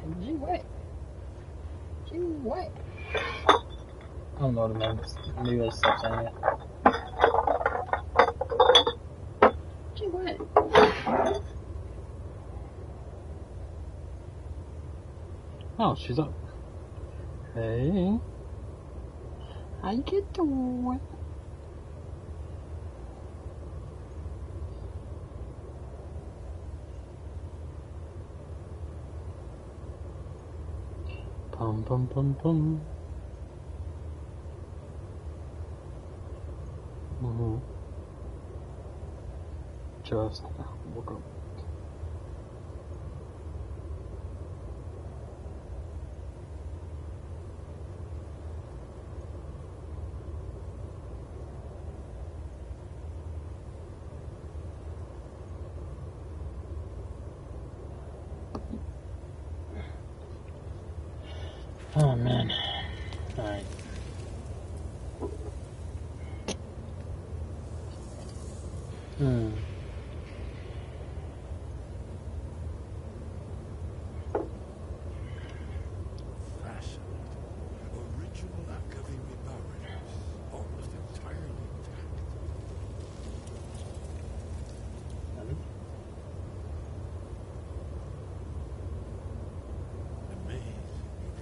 Gee, what? Gee, what? I don't know what it means. Maybe there's stuff in it. Gee, what? Oh, she's up. Hey. How you doing? Pum pum pum pum. Just woke up. Oh man. Alright.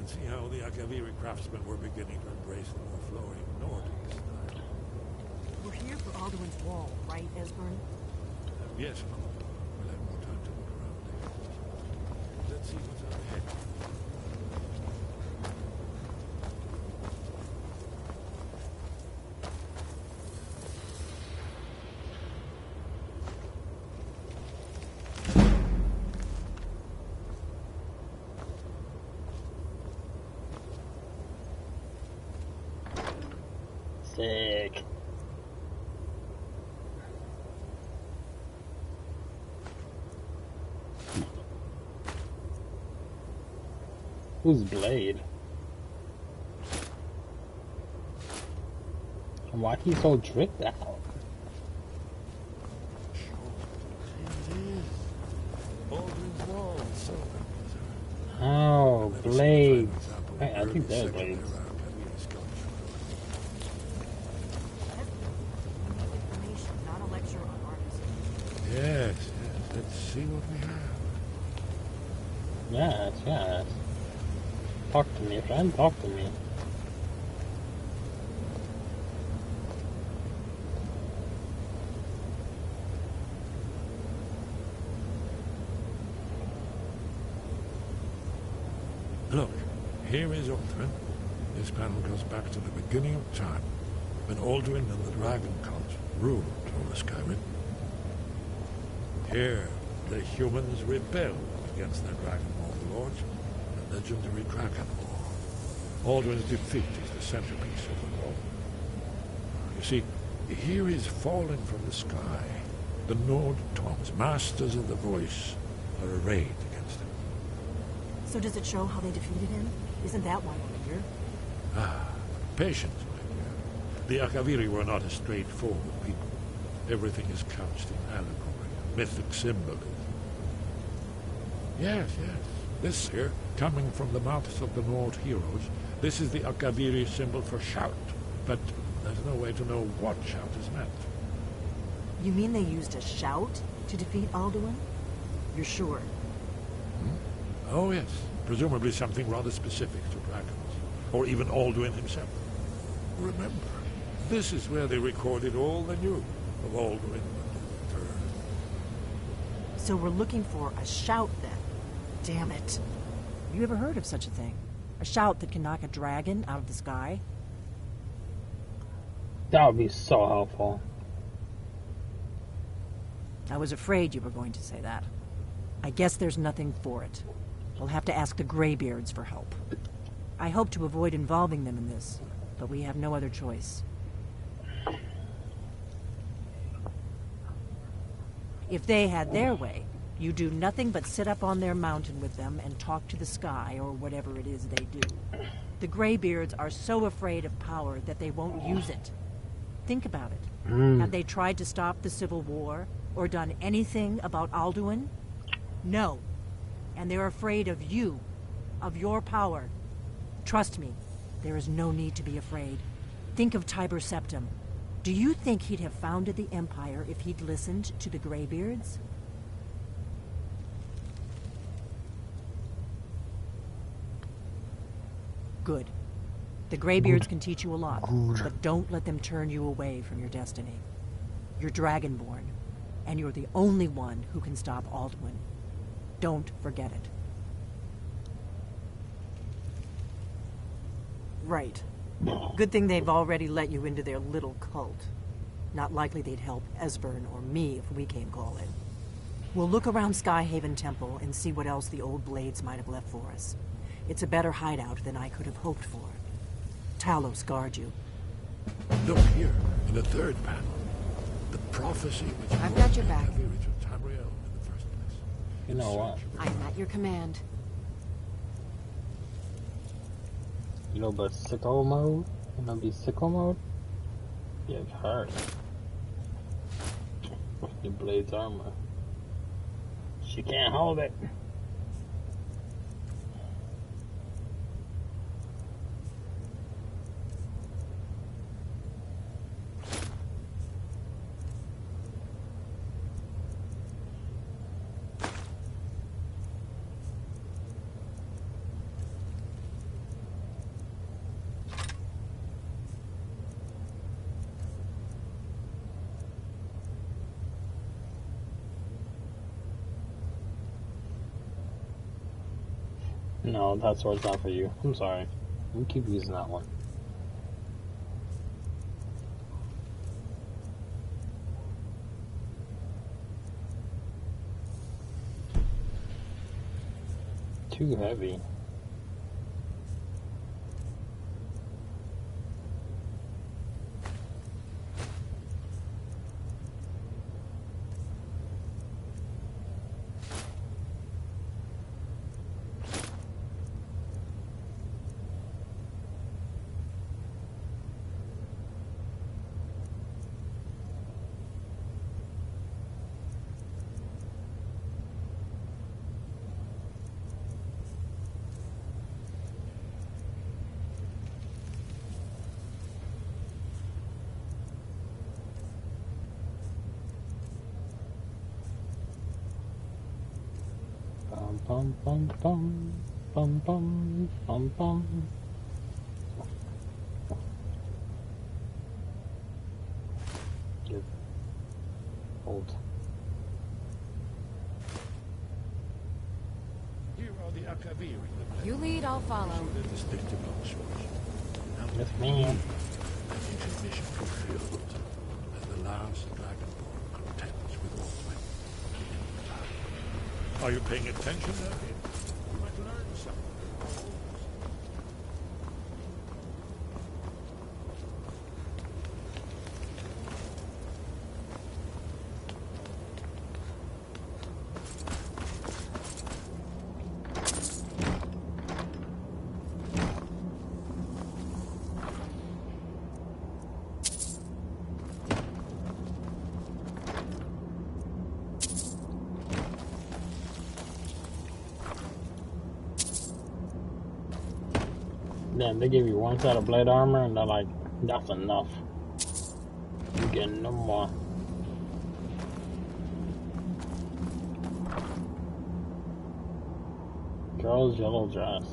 See how the Akaviri craftsmen were beginning to embrace the more flowing Nordic style. We're here for Alduin's wall, right, Esbern? Yes, of course. We'll have more time to look around later. Let's see what's up ahead. Sick. Whose blade? And why he's so tricked out? Oh, blades. I think they're blades. Yes, let's see what we have. Yes. Talk to me, friend, talk to me. Look, here is Ulthuan. This panel goes back to the beginning of time, when Alduin and the Dragon Cult ruled over Skyrim. Here, the humans rebelled against their dragon overlords, the legendary Dragon War. Alduin's defeat is the centerpiece of the war. You see, here is falling from the sky. The Nord Tongs, masters of the voice, are arrayed against him. So does it show how they defeated him? Isn't that why we're here? Patience, my dear. The Akaviri were not a straightforward people. Everything is couched in allegory, mythic symbolism. Yes. This here, coming from the mouths of the Nord heroes, this is the Akaviri symbol for shout. But there's no way to know what shout is meant. You mean they used a shout to defeat Alduin? You're sure? Oh, yes. Presumably something rather specific to dragons. Or even Alduin himself. Remember, this is where they recorded all they knew of Alduin and the Earth. So we're looking for a shout, then. Damn it. You ever heard of such a thing? A shout that can knock a dragon out of the sky? That would be so helpful. I was afraid you were going to say that. I guess there's nothing for it. We'll have to ask the Greybeards for help. I hope to avoid involving them in this, but we have no other choice. If they had their way, you do nothing but sit up on their mountain with them and talk to the sky, or whatever it is they do. The Greybeards are so afraid of power that they won't use it. Think about it. Have they tried to stop the Civil War, or done anything about Alduin? No. And they're afraid of you, of your power. Trust me, there is no need to be afraid. Think of Tiber Septim. Do you think he'd have founded the Empire if he'd listened to the Greybeards? Good. The Greybeards can teach you a lot, but don't let them turn you away from your destiny. You're Dragonborn, and you're the only one who can stop Alduin. Don't forget it. Right. Good thing they've already let you into their little cult. Not likely they'd help Esbern or me if we came calling. We'll look around Skyhaven Temple and see what else the old blades might have left for us. It's a better hideout than I could have hoped for. Talos guard you. Look here, in the third panel. The prophecy which I've got your back. the village of Tamriel in the first place. You know what? I am at your command. You know, but sicko mode? You know, be sicko mode? Get hurt. With the blade's armor. She can't hold it. No, that sword's not for you. I'm sorry. We keep using that one. Too heavy. Bum bum bum bum bum bum bum. Good. Hold. Here are the Akavir in the place. You lead, I'll follow. So they're distinctive answers. Now Yes, ma'am. that is mission fulfilled, and the last Dragonborn contends with Alduin. Are you paying attention, Erwin? You might learn something. Damn, they give you one set of blade armor and they're like, that's enough. You get no more. Girl's yellow dress.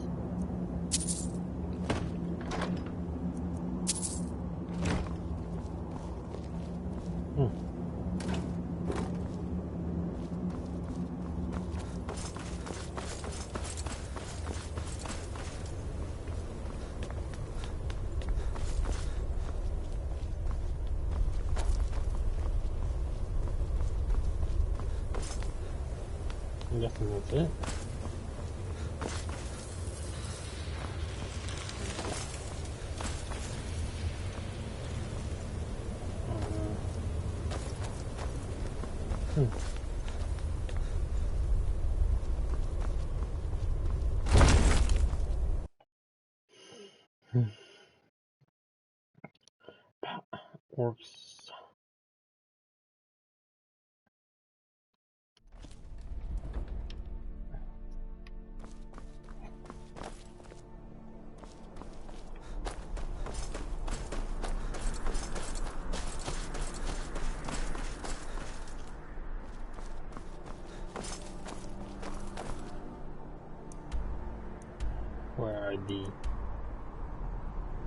I'm guessing that's it. Works. the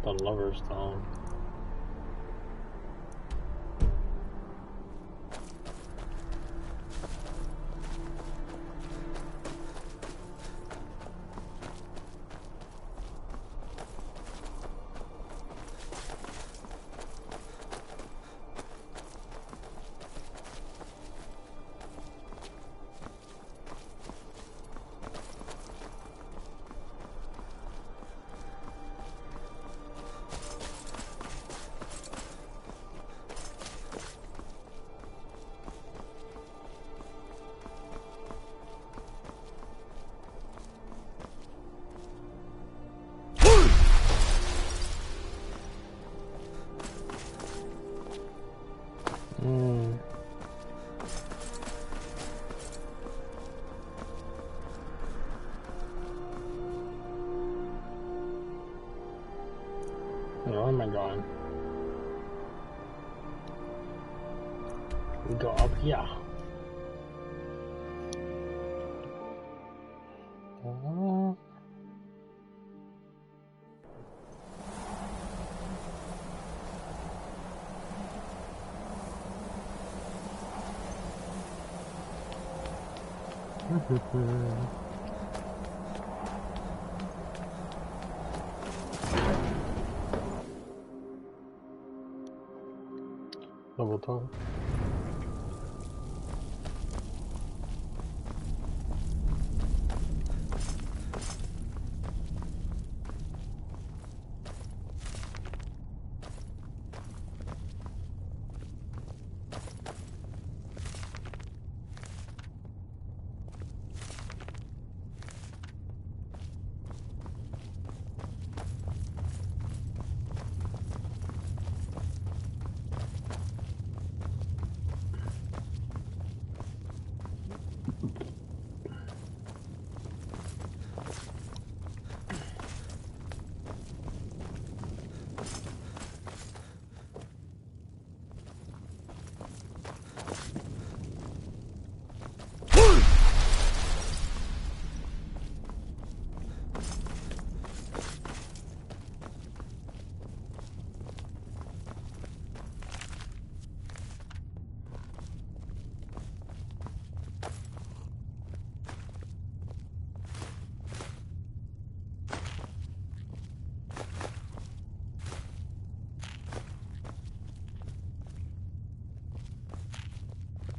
Lover's Stone. Where am I going? We go up here. Level 12.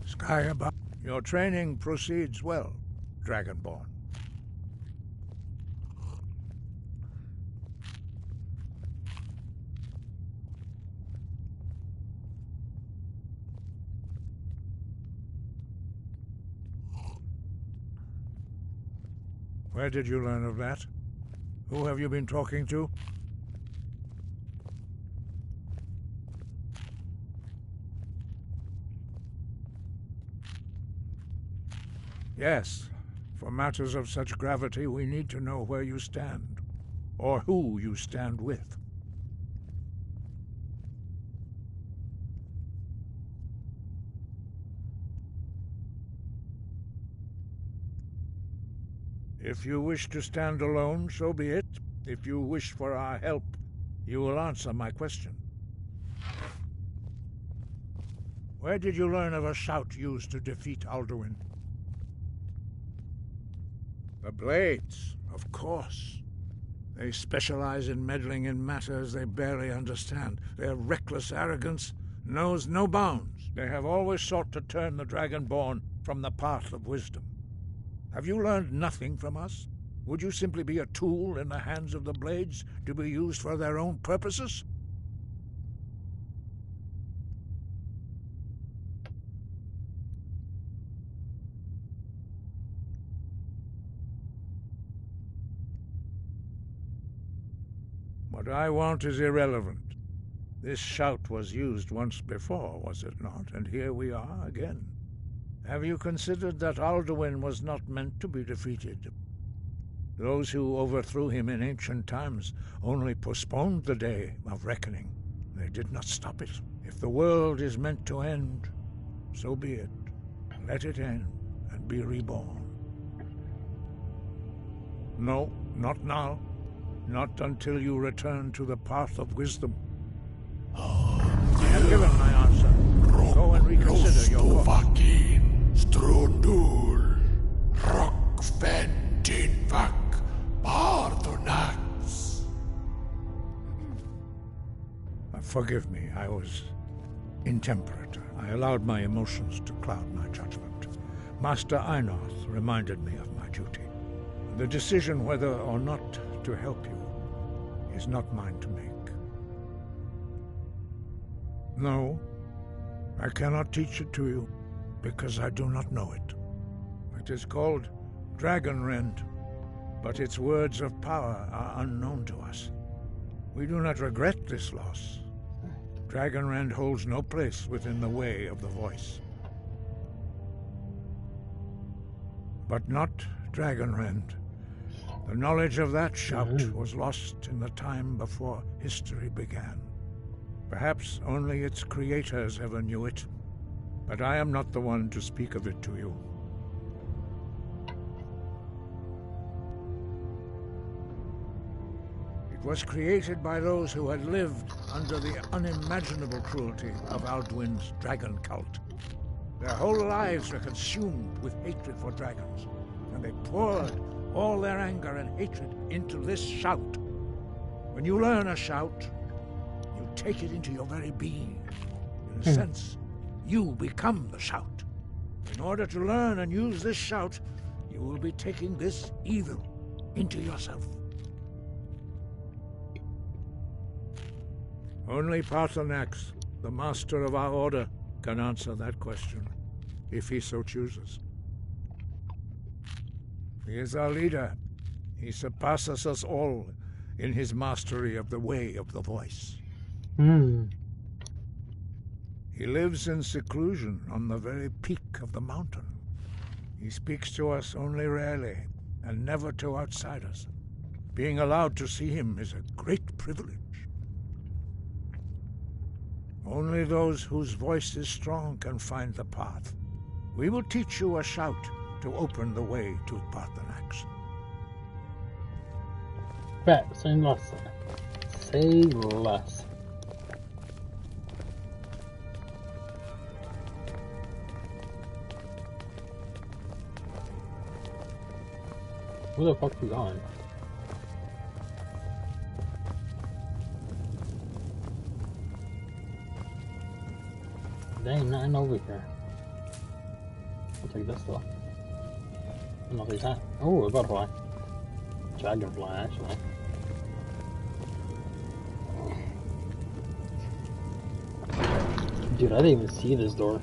Sky above. Your training proceeds well, Dragonborn. Where did you learn of that? Who have you been talking to? Yes. For matters of such gravity, we need to know where you stand, or who you stand with. If you wish to stand alone, so be it. If you wish for our help, you will answer my question. Where did you learn of a shout used to defeat Alduin? The Blades, of course. They specialize in meddling in matters they barely understand. Their reckless arrogance knows no bounds. They have always sought to turn the Dragonborn from the path of wisdom. Have you learned nothing from us? Would you simply be a tool in the hands of the Blades to be used for their own purposes? What I want is irrelevant. This shout was used once before, was it not? And here we are again. Have you considered that Alduin was not meant to be defeated? Those who overthrew him in ancient times only postponed the day of reckoning. They did not stop it. If the world is meant to end, so be it. Let it end and be reborn. No, not now. Not until you return to the path of wisdom. I have given my answer. Go and reconsider your course. Strundul, Rockventinvak, Bardonax. Forgive me, I was intemperate. I allowed my emotions to cloud my judgment. Master Einoth reminded me of my duty. The decision whether or not to help you is not mine to make. No, I cannot teach it to you, because I do not know it. It is called Dragonrend, but its words of power are unknown to us. We do not regret this loss. Dragonrend holds no place within the way of the voice. But not Dragonrend. The knowledge of that shout was lost in the time before history began. Perhaps only its creators ever knew it, but I am not the one to speak of it to you. It was created by those who had lived under the unimaginable cruelty of Alduin's dragon cult. Their whole lives were consumed with hatred for dragons, and they poured all their anger and hatred into this shout. When you learn a shout, you take it into your very being. In a sense, you become the shout. In order to learn and use this shout, you will be taking this evil into yourself. Only Paarthurnax, the master of our order, can answer that question, if he so chooses. He is our leader. He surpasses us all in his mastery of the way of the voice. He lives in seclusion on the very peak of the mountain. He speaks to us only rarely, and never to outsiders. Being allowed to see him is a great privilege. Only those whose voice is strong can find the path. We will teach you a shout to open the way to Paarthurnax. Bet, say less. Say less. Where the fuck are you going? There ain't nothing over here. I'll take this though. I don't know if there's that. Oh, a butterfly. Dragonfly, actually. Dude, I didn't even see this door.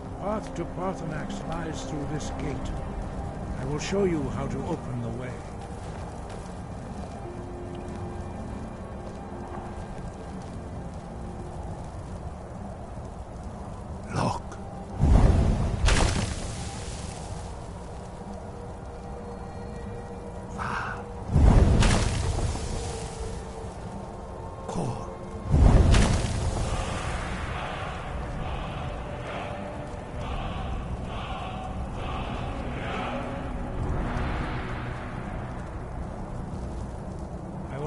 The path to Paarthurnax lies through this gate. I will show you how to open the way. Look. Core.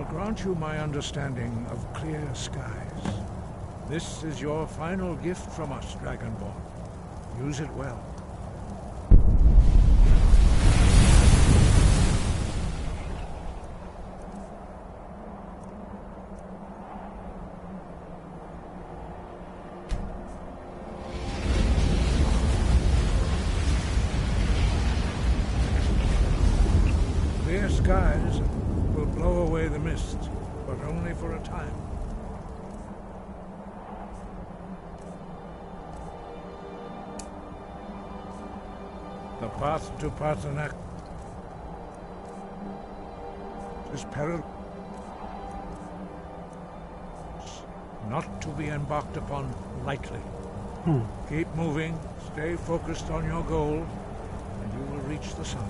Grant you my understanding of clear skies. This is your final gift from us, Dragonborn. Use it well. skies will blow away the mist, but only for a time. The path to Paarthurnax is perilous, not to be embarked upon lightly. Keep moving, stay focused on your goal, and you will reach the summit.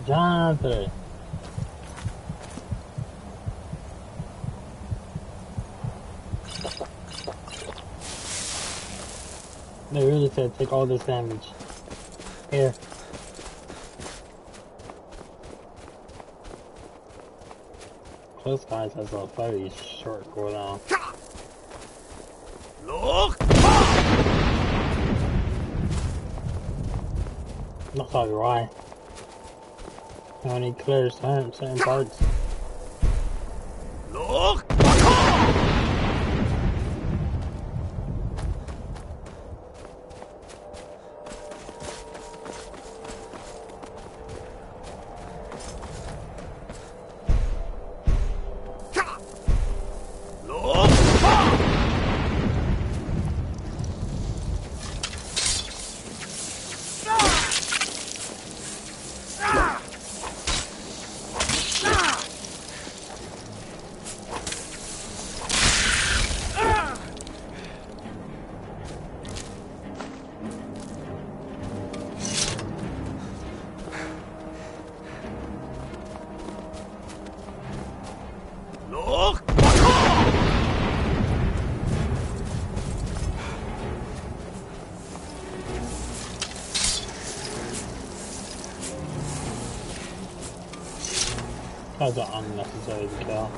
Jonathan. They really said take all this damage. Here. Close guys has a very short cooldown. That's probably why. It only clears certain parts. That's an unnecessary kill.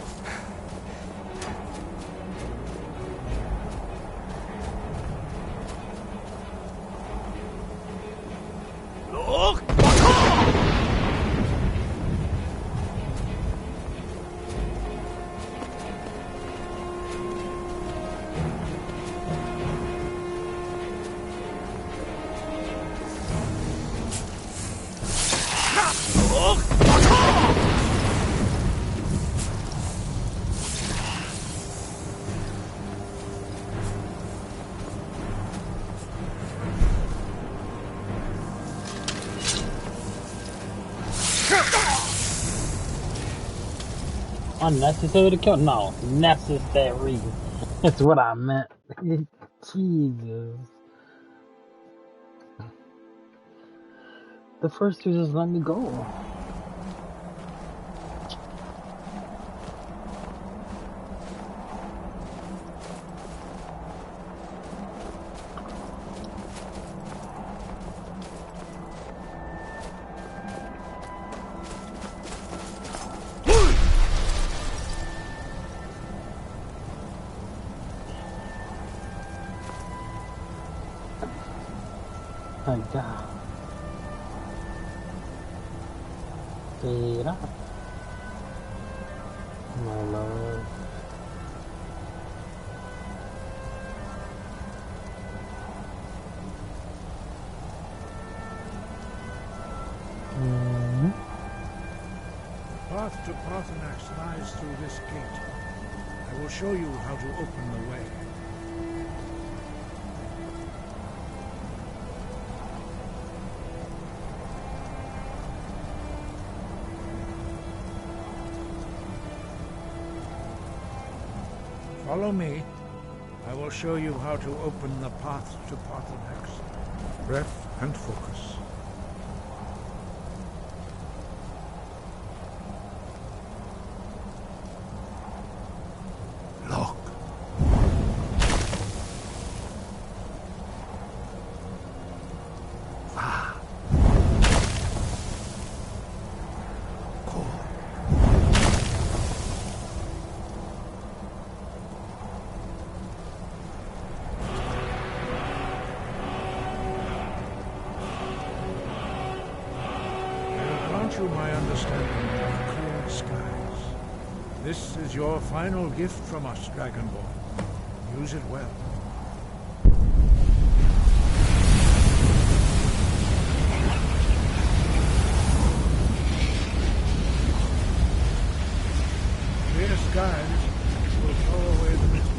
Unnecessary to kill? No, necessary. That's what I meant. Jesus. The first two just let me go. My God. Tira. My lord. Path to Paarthurnax lies through this gate. I will show you how to open the way. Follow me. I will show you how to open the path to Paarthurnax. Breath and focus. Lock. Ah. Cool. you my understanding of clear skies. This is your final gift from us, Dragonborn. Use it well. Clear skies will throw away the mist,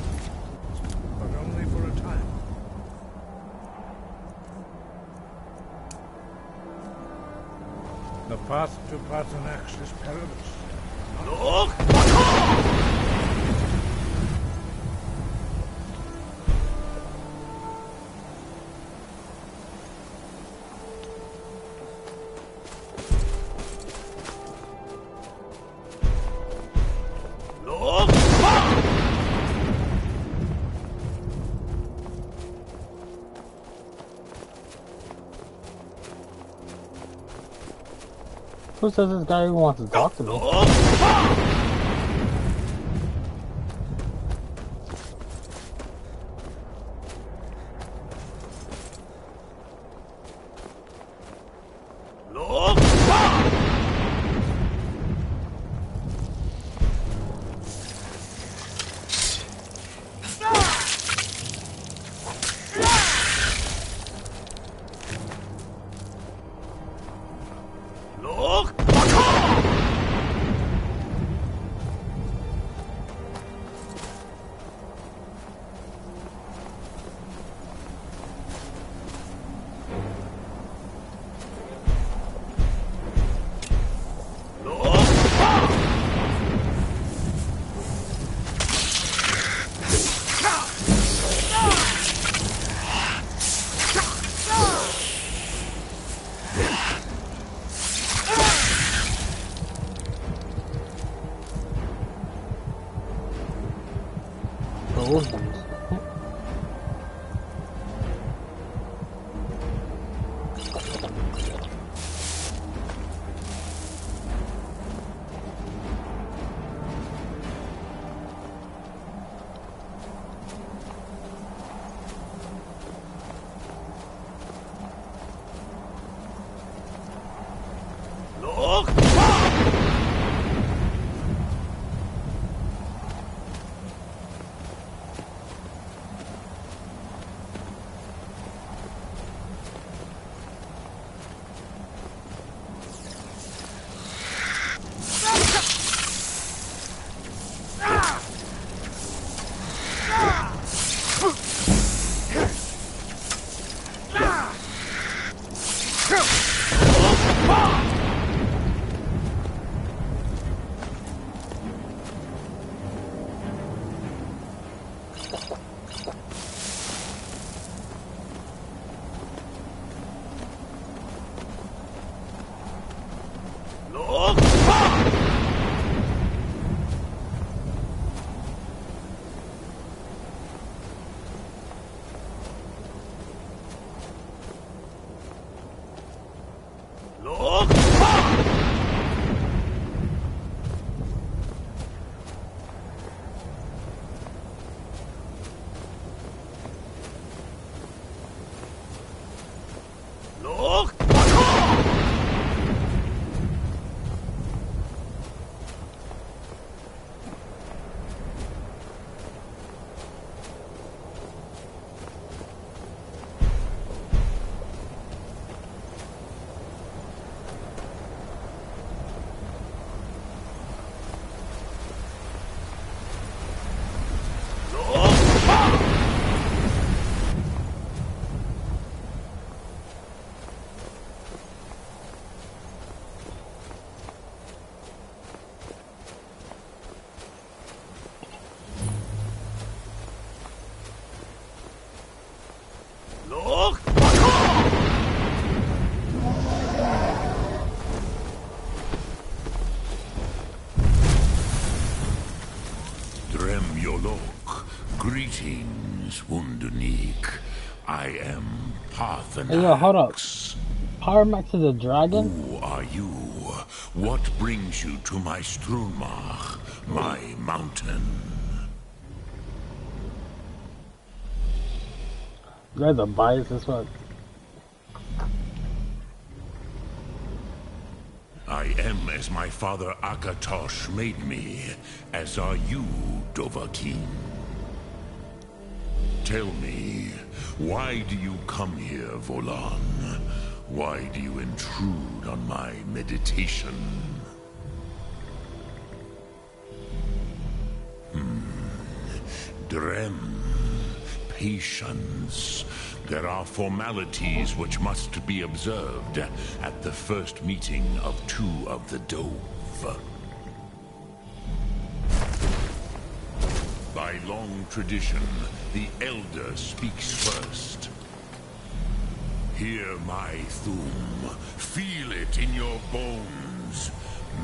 but only for a time. The path to Paarthurnax is perilous. Who says this guy even wants to talk to me? Greetings, Wunderneek. I am Paarthurnax. Hey, yo, hold up. Power Max is a dragon? Who are you? What brings you to my Strunmach, my mountain? You guys are biased as fuck. I am as my father Akatosh made me, as are you, Dovahkiin. Tell me, why do you come here, Volan? Why do you intrude on my meditation? Drem, patience. There are formalities which must be observed at the first meeting of two of the Dove. By long tradition, the Elder speaks first. Hear my Thum. Feel it in your bones.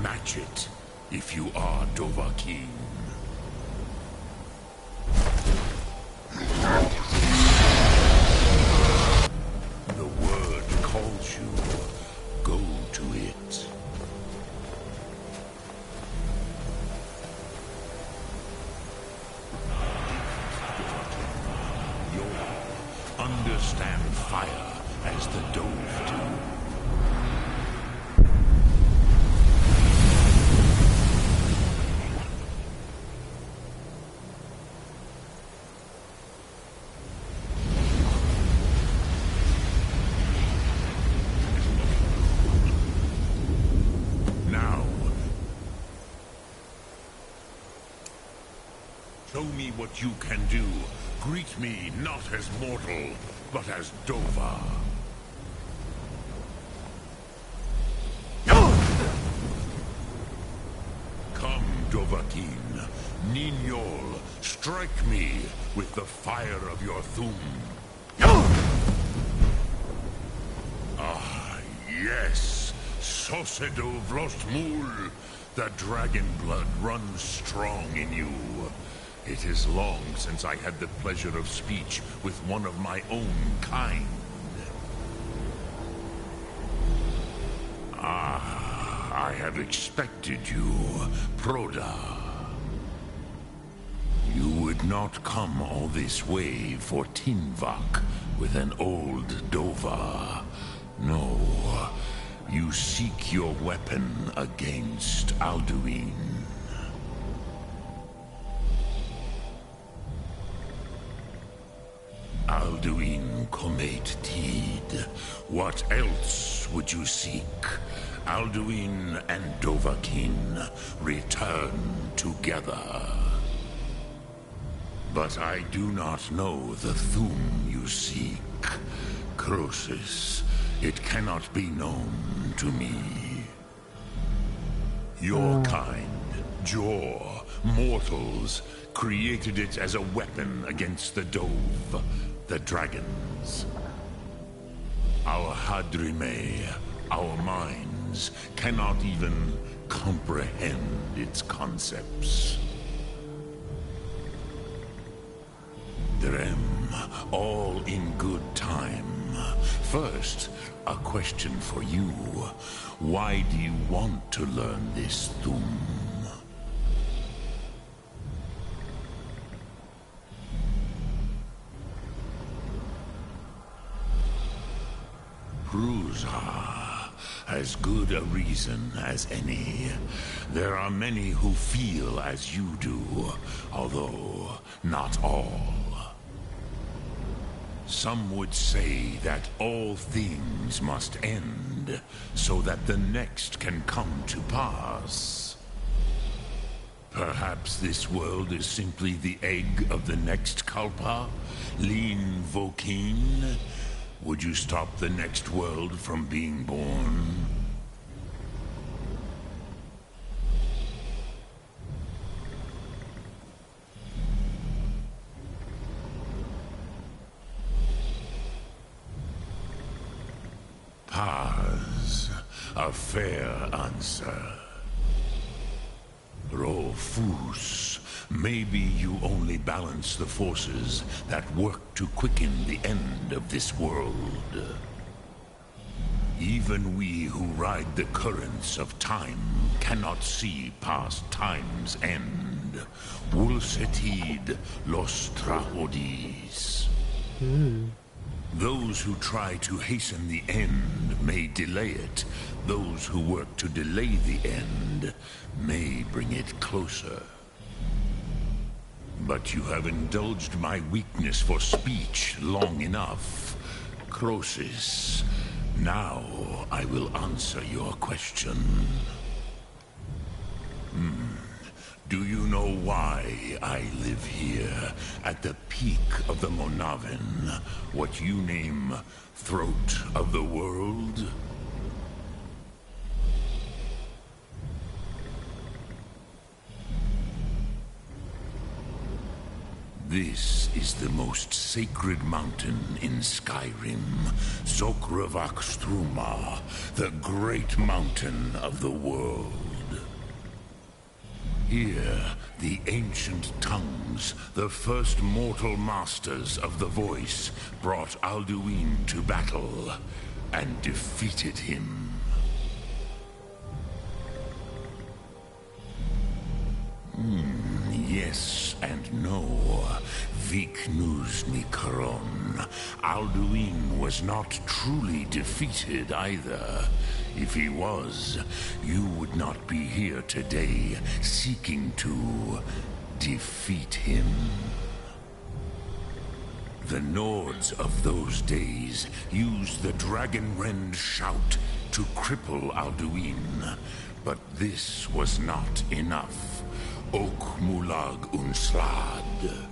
Match it if you are Dovahkiin. The word calls you. Go to it. You'll understand fire as the Dove do. Show me what you can do. Greet me not as mortal, but as Dova. Come, Dovahkiin. Ninyol, strike me with the fire of your Thum. Ah, yes. Sosedo Vlostmul. The dragon blood runs strong in you. It is long since I had the pleasure of speech with one of my own kind. Ah, I have expected you, Proda. You would not come all this way for Tinvak with an old Dova. No, you seek your weapon against Alduin. Alduin Comet Tid. What else would you seek? Alduin and Dovahkiin return together. But I do not know the Thum you seek. Croesus, it cannot be known to me. Your kind, Jor, mortals, created it as a weapon against the Dove, the dragons. Our Hadrime, our minds, cannot even comprehend its concepts. Drem, all in good time. First, a question for you. Why do you want to learn this Thum? Ruza, as good a reason as any. There are many who feel as you do, although not all. Some would say that all things must end, so that the next can come to pass. Perhaps this world is simply the egg of the next Kalpa, Lean Vokeen. Would you stop the next world from being born? Paz, a fair answer. Rofus, maybe you only balance the forces that work to quicken the end of this world. Even we who ride the currents of time cannot see past time's end. Wulsetid los trahodis. Those who try to hasten the end may delay it. Those who work to delay the end may bring it closer. But you have indulged my weakness for speech long enough. Croesus, now I will answer your question. Do you know why I live here, at the peak of the Monavin, what you name Throat of the World? This is the most sacred mountain in Skyrim, Zokravak Struma, the great mountain of the world. Here, the ancient tongues, the first mortal masters of the voice, brought Alduin to battle and defeated him. Yes and no. Viknus Nikaron. Alduin was not truly defeated either. If he was, you would not be here today seeking to defeat him. The Nords of those days used the Dragonrend shout to cripple Alduin, but this was not enough. Ok Mulag Unslad.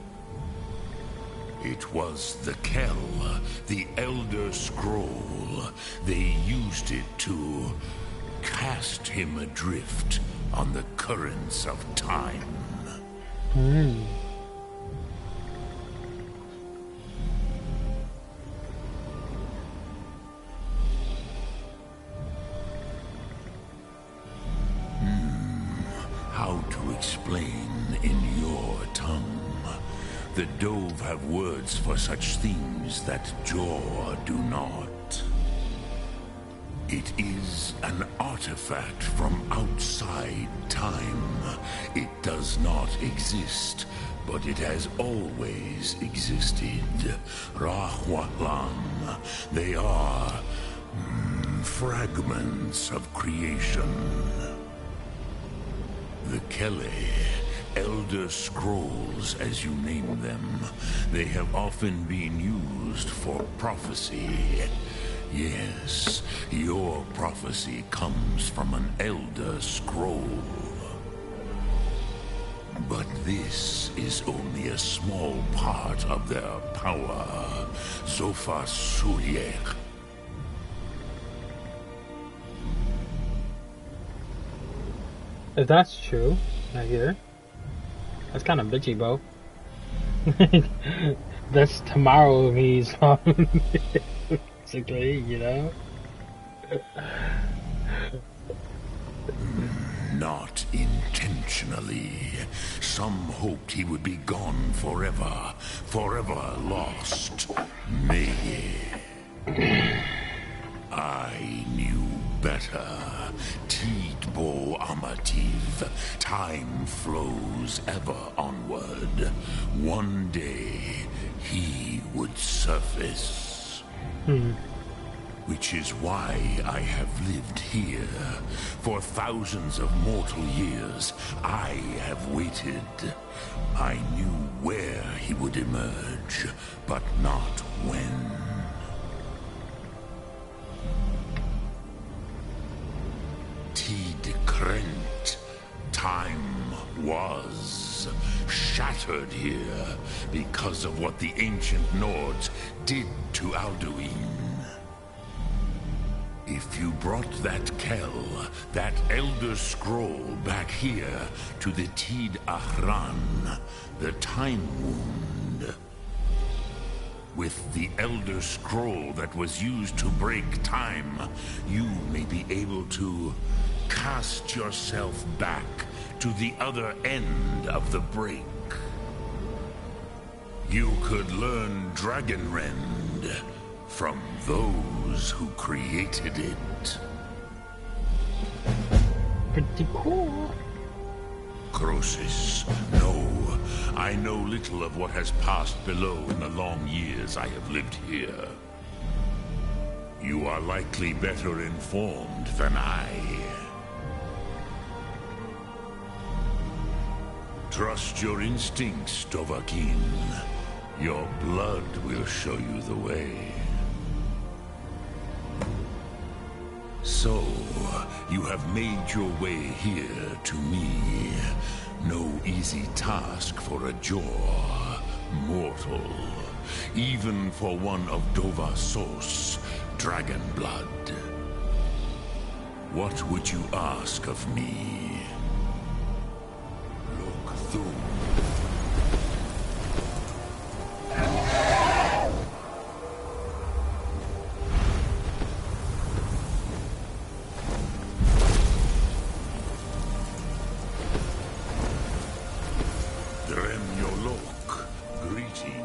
It was the Kell, the Elder Scroll. They used it to cast him adrift on the currents of time. How to explain in your tongue? The Dove have words for such things that Jor do not. It is an artifact from outside time. It does not exist, but it has always existed. Rahwatlan. They are fragments of creation. The Kele, Elder Scrolls, as you name them, they have often been used for prophecy. Yes, your prophecy comes from an Elder Scroll. But this is only a small part of their power. Zofa Suryek. If that's true, I hear. That's kind of bitchy, bro. That's tomorrow me's basically, you know? Not intentionally. Some hoped he would be gone forever. Forever lost. May. I knew better. Tidbo Amativ. Time flows ever onward. One day, he would surface. Which is why I have lived here. For thousands of mortal years, I have waited. I knew where he would emerge, but not when. Tid Krent. Time was shattered here because of what the ancient Nords did to Alduin. If you brought that Kell, that Elder Scroll back here to the Tid Ahran, the Time Wound, with the Elder Scroll that was used to break time, you may be able to cast yourself back to the other end of the break. You could learn Dragonrend from those who created it. Pretty cool. Croesus, no. I know little of what has passed below in the long years I have lived here. You are likely better informed than I. Trust your instincts, Dovahkiin. Your blood will show you the way. So, you have made your way here to me. No easy task for a Jor, mortal. Even for one of Dovahsos, dragon blood. What would you ask of me? Look through. Greetings.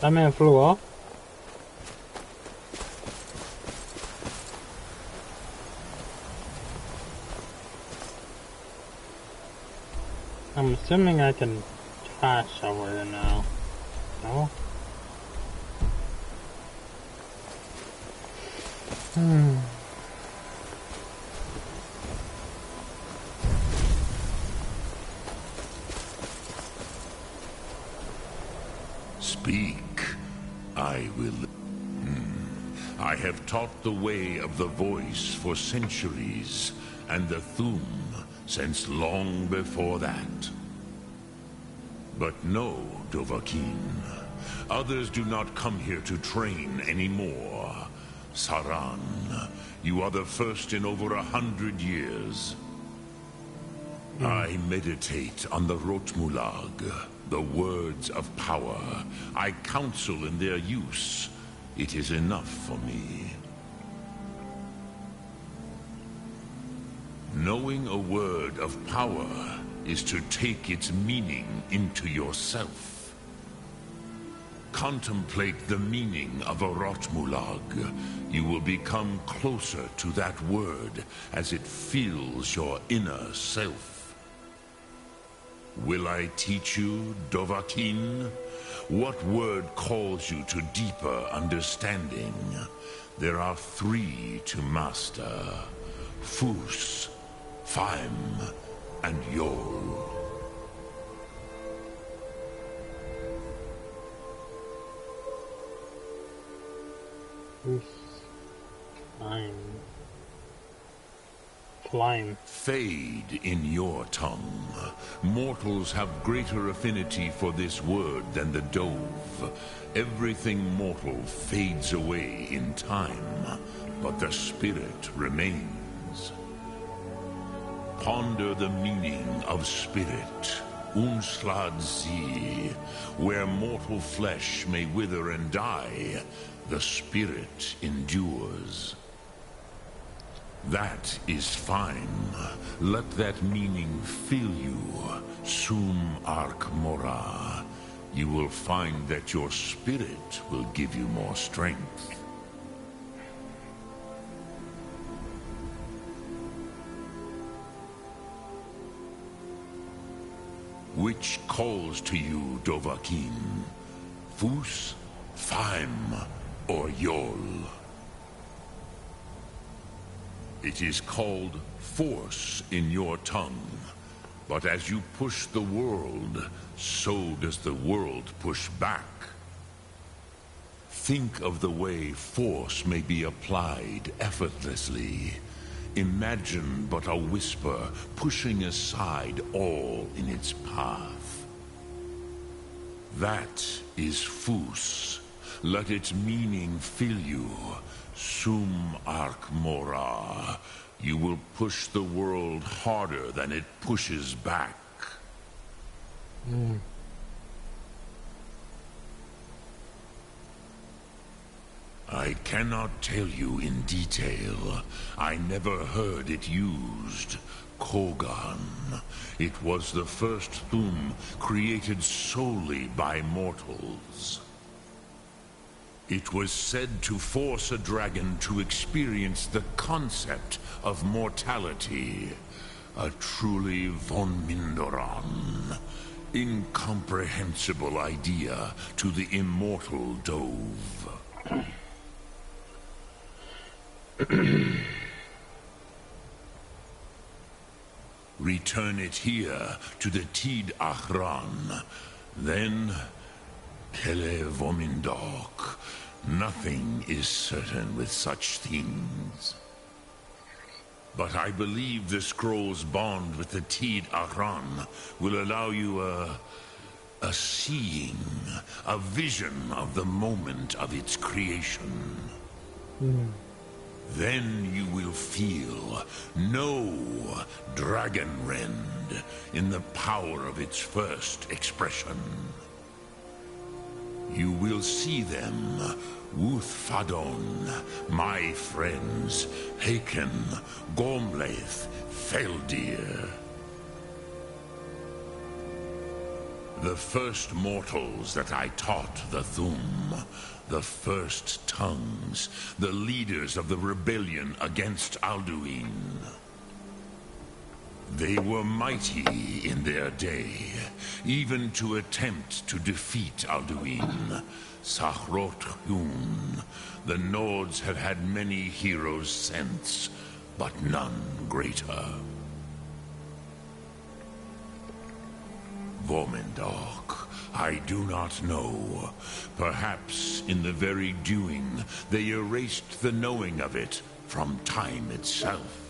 That man flew off. I'm assuming I can pass somewhere now. No? Speak. I will. I have taught the way of the voice for centuries, and the Thum since long before that. But no, Dovahkiin. Others do not come here to train anymore. Saran, you are the first in over 100 years. I meditate on the Rotmulag, the words of power. I counsel in their use. It is enough for me. Knowing a word of power is to take its meaning into yourself. Contemplate the meaning of a Rotmulag. You will become closer to that word as it fills your inner self. Will I teach you, Dovahkiin? What word calls you to deeper understanding? There are 3 to master. Fus, Faim, and Yol. Climb. Fade in your tongue. Mortals have greater affinity for this word than the Dove. Everything mortal fades away in time, but the spirit remains. Ponder the meaning of spirit. Unslad Zi. Where mortal flesh may wither and die, the spirit endures. That is fine. Let that meaning fill you. Sum Ark Mora. You will find that your spirit will give you more strength. Which calls to you, Dovahkiin? Fus, Faim, or Yol? It is called force in your tongue. But as you push the world, so does the world push back. Think of the way force may be applied effortlessly. Imagine but a whisper pushing aside all in its path. That is Fus. Let its meaning fill you. Sum Ark Mora. You will push the world harder than it pushes back. I cannot tell you in detail. I never heard it used. Kogan. It was the first thum created solely by mortals. It was said to force a dragon to experience the concept of mortality. A truly von Mindoran. Incomprehensible idea to the immortal Dove. Return it here to the Tid Achran. Then, Kele Vomindok. Nothing is certain with such things. But I believe the scroll's bond with the Tid Achran will allow you a seeing, a vision of the moment of its creation. Then you will feel, know Dragonrend in the power of its first expression. You will see them, Wuthfadon, my friends, Haken, Gormlaith, Feldir. The first mortals that I taught the Thum, the first tongues, the leaders of the rebellion against Alduin. They were mighty in their day, even to attempt to defeat Alduin. Sahrot Hun, the Nords have had many heroes since, but none greater. Vomendok, I do not know. Perhaps in the very doing, they erased the knowing of it from time itself.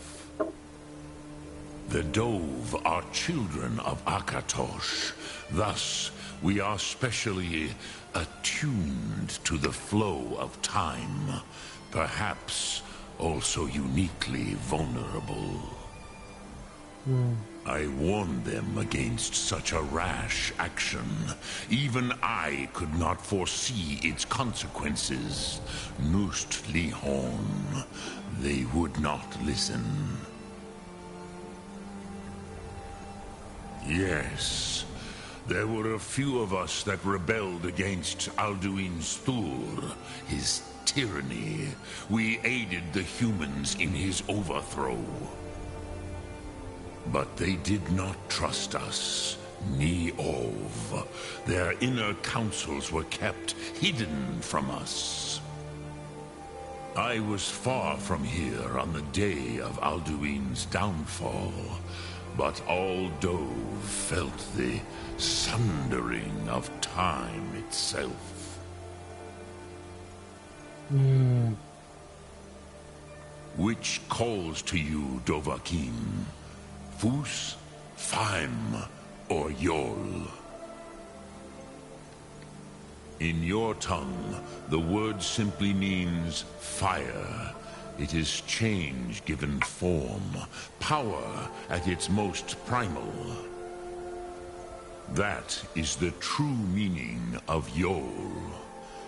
The Dove are children of Akatosh. Thus, we are specially attuned to the flow of time. Perhaps also uniquely vulnerable. I warned them against such a rash action. Even I could not foresee its consequences. Nust Lihon, they would not listen. Yes, there were a few of us that rebelled against Alduin's Thur, his tyranny. We aided the humans in his overthrow. But they did not trust us, ni Ov. Their inner counsels were kept hidden from us. I was far from here on the day of Alduin's downfall, but all Dove felt the sundering of time itself. Which calls to you, Dovahkiin? Fus, Faim, or Yol? In your tongue, the word simply means fire. It is change given form, power at its most primal. That is the true meaning of Yol.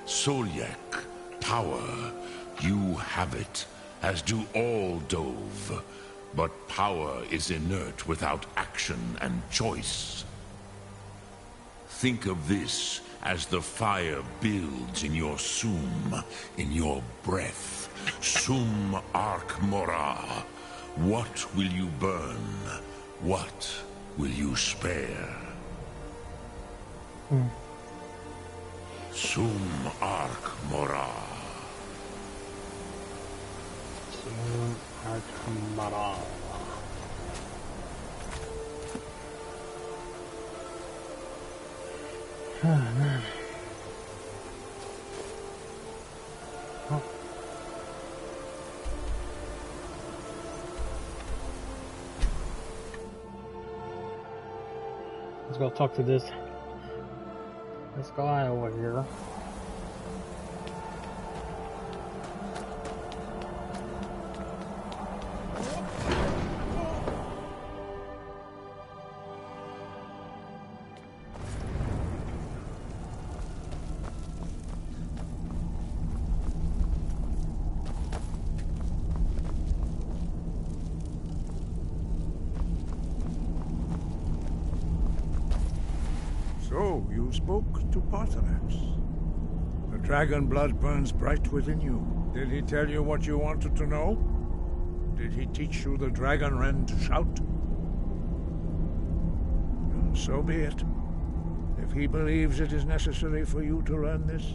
Solyak, power. You have it, as do all Dove. But power is inert without action and choice. Think of this as the fire builds in your sum, in your breath. Sum Ark Mora. What will you burn? What will you spare? Sum Ark Mora. Arkamara. Oh, man. Oh. Let's go talk to this guy over here. So, you spoke to Parthenax. The dragon blood burns bright within you. Did he tell you what you wanted to know? Did he teach you the dragon wren to shout? So be it. If he believes it is necessary for you to learn this,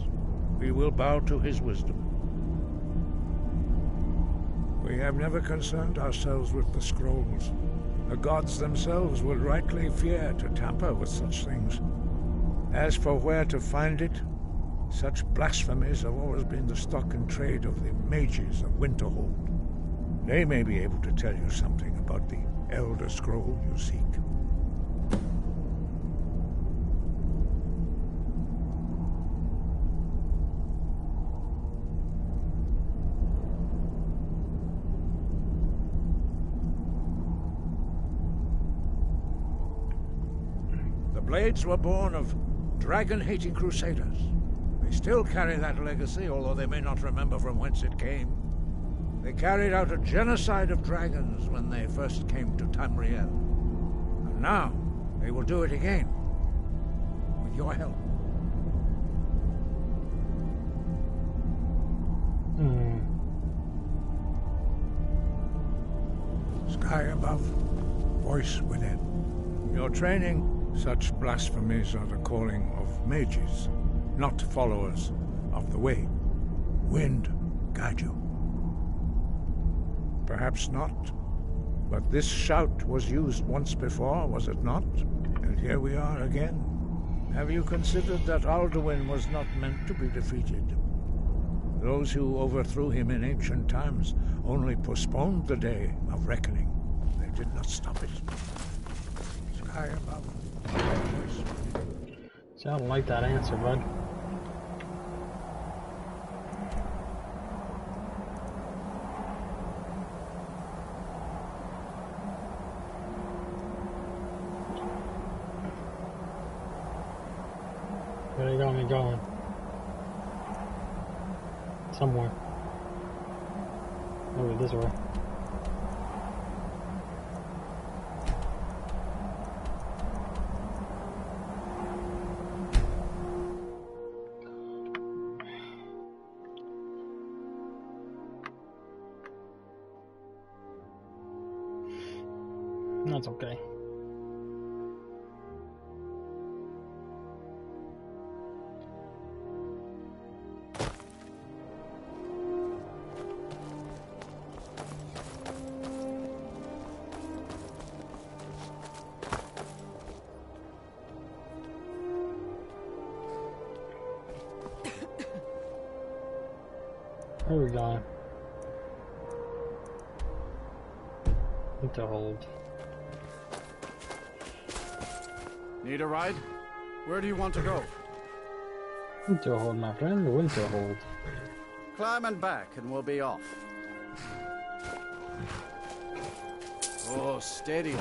we will bow to his wisdom. We have never concerned ourselves with the scrolls. The gods themselves would rightly fear to tamper with such things. As for where to find it, such blasphemies have always been the stock and trade of the mages of Winterhold. They may be able to tell you something about the Elder Scroll you seek. The Blades were born of dragon-hating crusaders. They still carry that legacy, although they may not remember from whence it came. They carried out a genocide of dragons when they first came to Tamriel. And now, they will do it again. With your help. Sky above, voice within. Your training, such blasphemies are the calling of mages, not followers of the way. Wind guide you. Perhaps not, but this shout was used once before, was it not? And here we are again. Have you considered that Alduin was not meant to be defeated? Those who overthrew him in ancient times only postponed the day of reckoning. They did not stop it. Sky above. See, I don't like that answer, bud. Where you got me going? Somewhere. Maybe this way. That's okay. There we go. Need to hold. Need a ride? Where do you want to go? Winter hold, my friend. Winter hold. Climb and back and we'll be off. Oh, steady.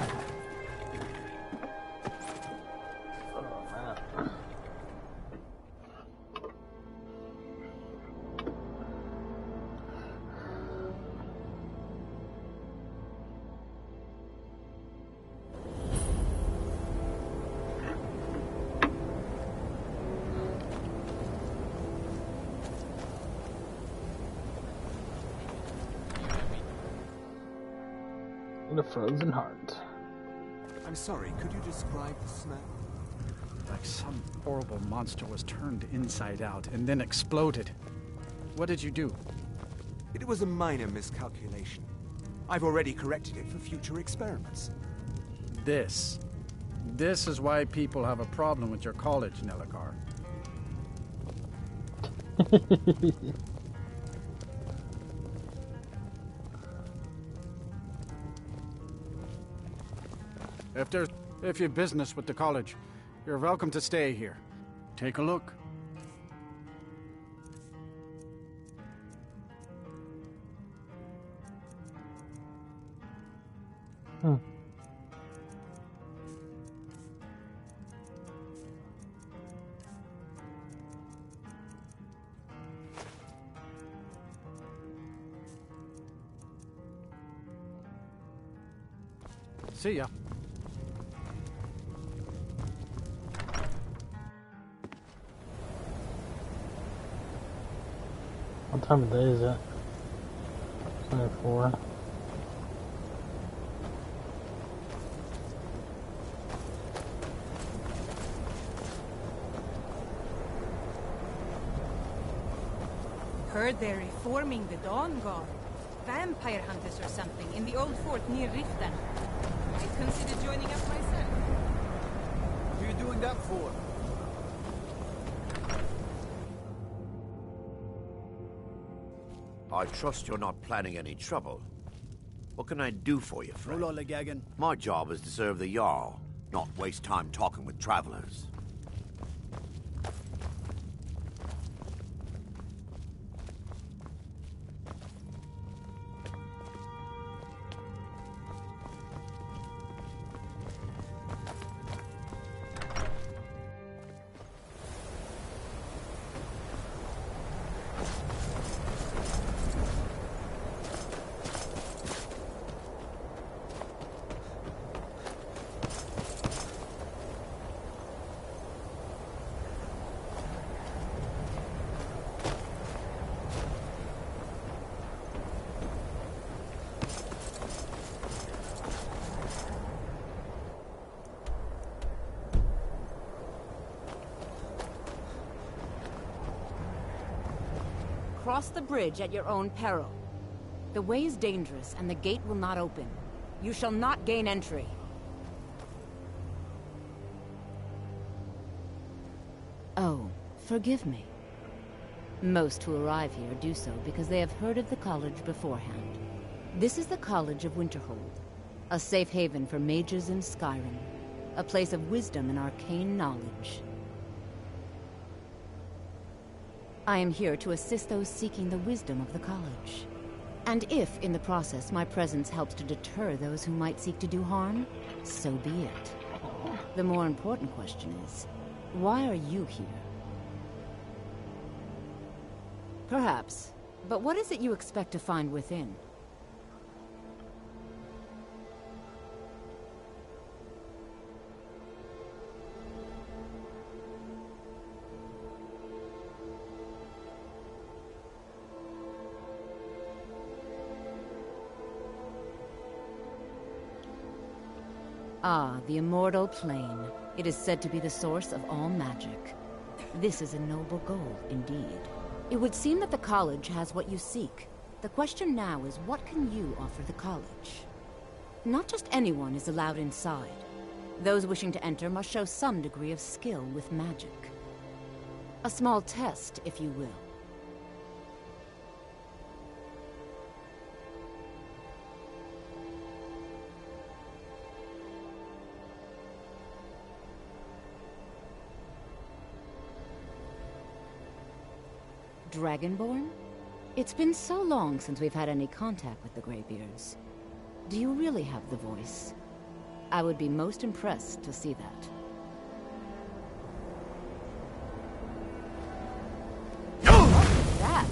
The frozen heart. I'm sorry, could you describe the smell? Like some horrible monster was turned inside out and then exploded. What did you do? It was a minor miscalculation. I've already corrected it for future experiments. This is why people have a problem with your college, Nelagar. If you've business with the college, you're welcome to stay here. Take a look. See ya. What time of day is it? 24. Heard they're reforming the Dawn Guard. Vampire hunters or something in the old fort near Riften. I'd consider joining up myself. What are you doing that for? I trust you're not planning any trouble. What can I do for you, friend? Gagan. My job is to serve the Jarl, not waste time talking with travelers. Cross the bridge at your own peril. The way is dangerous, and the gate will not open. You shall not gain entry. Oh, forgive me. Most who arrive here do so because they have heard of the college beforehand. This is the College of Winterhold, a safe haven for mages in Skyrim, a place of wisdom and arcane knowledge. I am here to assist those seeking the wisdom of the college. And if, in the process, my presence helps to deter those who might seek to do harm, so be it. The more important question is, why are you here? Perhaps, but what is it you expect to find within? Ah, the immortal plane. It is said to be the source of all magic. This is a noble goal, indeed. It would seem that the college has what you seek. The question now is, what can you offer the college? Not just anyone is allowed inside. Those wishing to enter must show some degree of skill with magic. A small test, if you will. Dragonborn? It's been so long since we've had any contact with the Greybeards. Do you really have the voice? I would be most impressed to see that. What's that?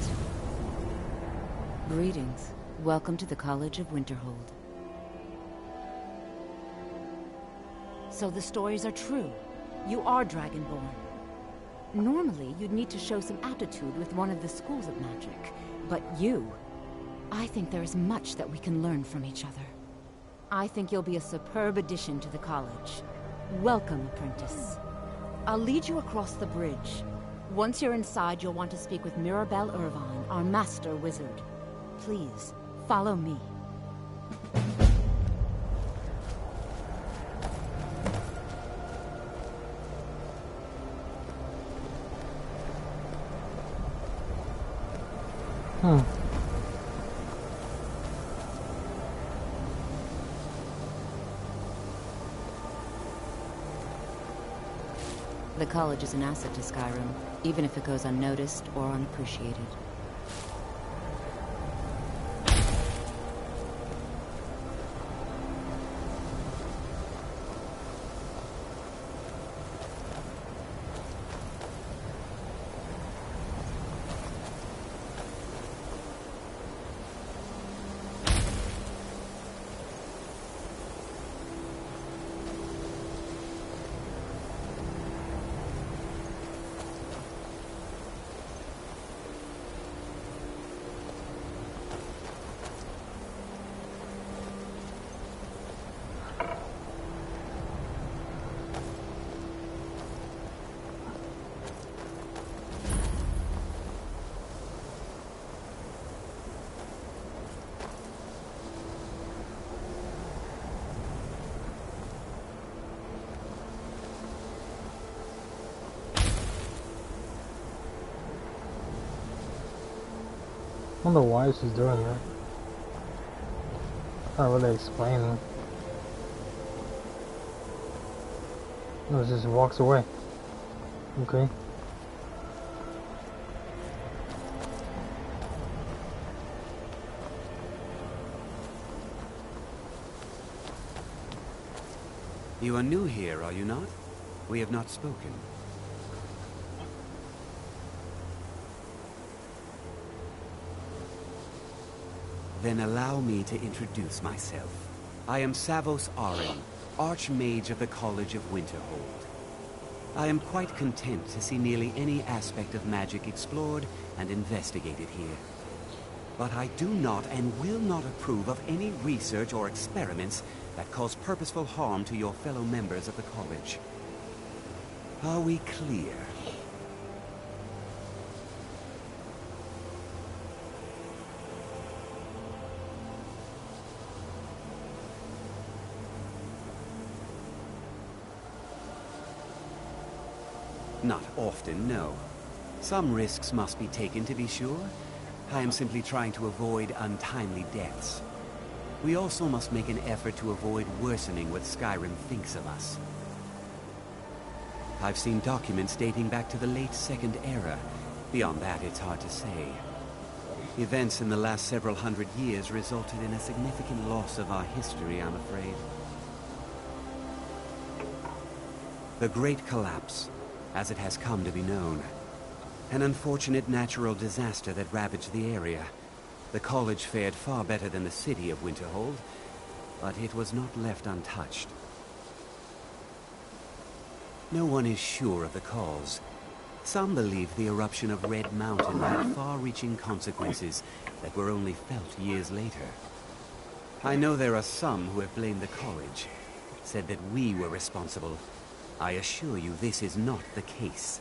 Greetings. Welcome to the College of Winterhold. So the stories are true. You are Dragonborn. Normally, you'd need to show some aptitude with one of the schools of magic. But you... I think there is much that we can learn from each other. I think you'll be a superb addition to the college. Welcome, apprentice. I'll lead you across the bridge. Once you're inside, you'll want to speak with Mirabelle Irvine, our master wizard. Please, follow me. The college is an asset to Skyrim, even if it goes unnoticed or unappreciated. I wonder why she's doing that. Not really explaining. No, it just walks away. Okay. You are new here, are you not? We have not spoken. Then allow me to introduce myself. I am Savos Aren, Archmage of the College of Winterhold. I am quite content to see nearly any aspect of magic explored and investigated here. But I do not and will not approve of any research or experiments that cause purposeful harm to your fellow members of the college. Are we clear? Not often, no. Some risks must be taken, to be sure. I am simply trying to avoid untimely deaths. We also must make an effort to avoid worsening what Skyrim thinks of us. I've seen documents dating back to the late Second Era. Beyond that, it's hard to say. Events in the last several hundred years resulted in a significant loss of our history, I'm afraid. The Great Collapse, as it has come to be known. An unfortunate natural disaster that ravaged the area. The college fared far better than the city of Winterhold, but it was not left untouched. No one is sure of the cause. Some believe the eruption of Red Mountain had far-reaching consequences that were only felt years later. I know there are some who have blamed the college, said that we were responsible. I assure you this is not the case.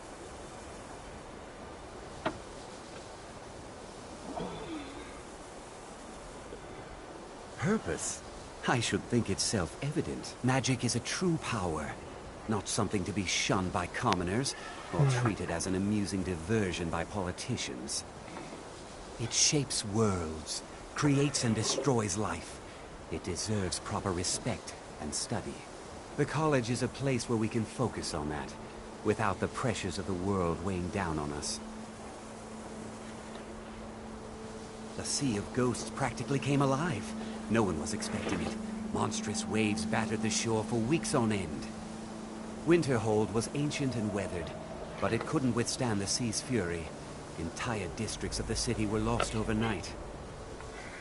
Purpose? I should think it's self-evident. Magic is a true power, not something to be shunned by commoners, or treated as an amusing diversion by politicians. It shapes worlds, creates and destroys life. It deserves proper respect and study. The college is a place where we can focus on that, without the pressures of the world weighing down on us. The Sea of Ghosts practically came alive. No one was expecting it. Monstrous waves battered the shore for weeks on end. Winterhold was ancient and weathered, but it couldn't withstand the sea's fury. Entire districts of the city were lost overnight.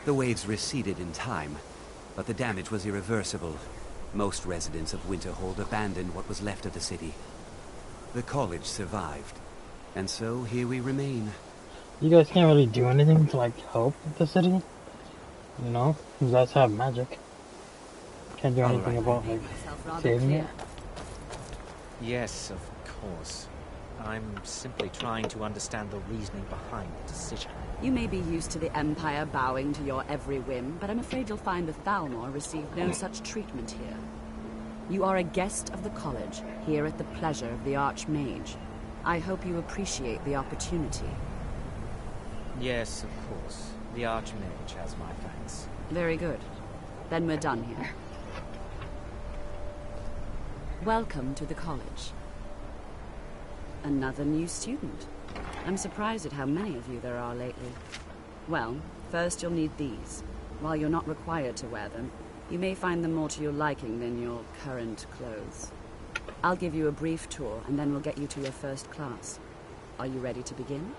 The waves receded in time, but the damage was irreversible. Most residents of Winterhold abandoned what was left of the city. The college survived, and so here we remain. You guys can't really do anything to, like, help the city? You know? You guys have magic. Can't do anything about, like, saving it? Yes, of course. I'm simply trying to understand the reasoning behind the decision. You may be used to the Empire bowing to your every whim, but I'm afraid you'll find the Thalmor received no such treatment here. You are a guest of the college, here at the pleasure of the Archmage. I hope you appreciate the opportunity. Yes, of course. The Archmage has my thanks. Very good. Then we're done here. Welcome to the college. Another new student. I'm surprised at how many of you there are lately. Well, first you'll need these. While you're not required to wear them, you may find them more to your liking than your current clothes. I'll give you a brief tour, and then we'll get you to your first class. Are you ready to begin?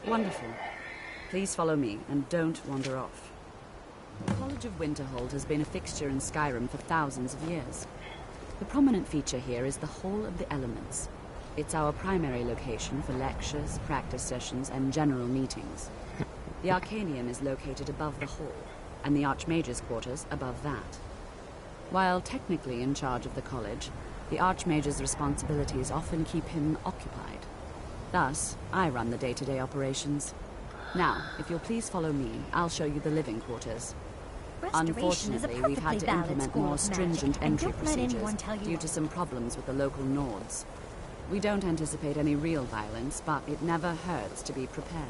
Wonderful. Please follow me, and don't wander off. The College of Winterhold has been a fixture in Skyrim for thousands of years. The prominent feature here is the Hall of the Elements. It's our primary location for lectures, practice sessions, and general meetings. The Arcanium is located above the hall, and the Archmage's quarters above that. While technically in charge of the college, the Archmage's responsibilities often keep him occupied. Thus, I run the day-to-day operations. Now, if you'll please follow me, I'll show you the living quarters. Unfortunately, we've had to implement more stringent entry procedures due to some problems with the local Nords. We don't anticipate any real violence, but it never hurts to be prepared.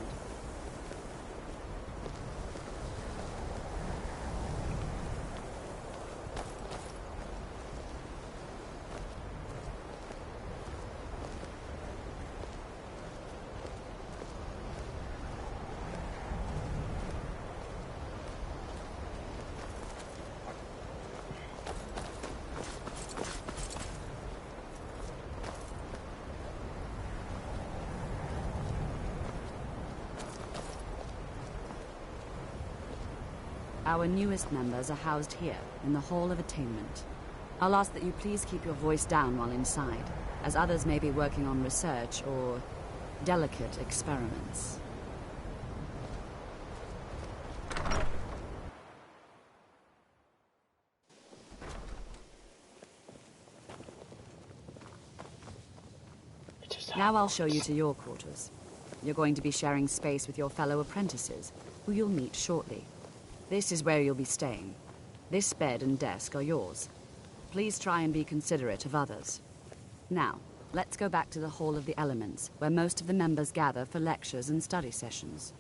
Our newest members are housed here, in the Hall of Attainment. I'll ask that you please keep your voice down while inside, as others may be working on research or delicate experiments. Now I'll show you to your quarters. You're going to be sharing space with your fellow apprentices, who you'll meet shortly. This is where you'll be staying. This bed and desk are yours. Please try and be considerate of others. Now, let's go back to the Hall of the Elements, where most of the members gather for lectures and study sessions.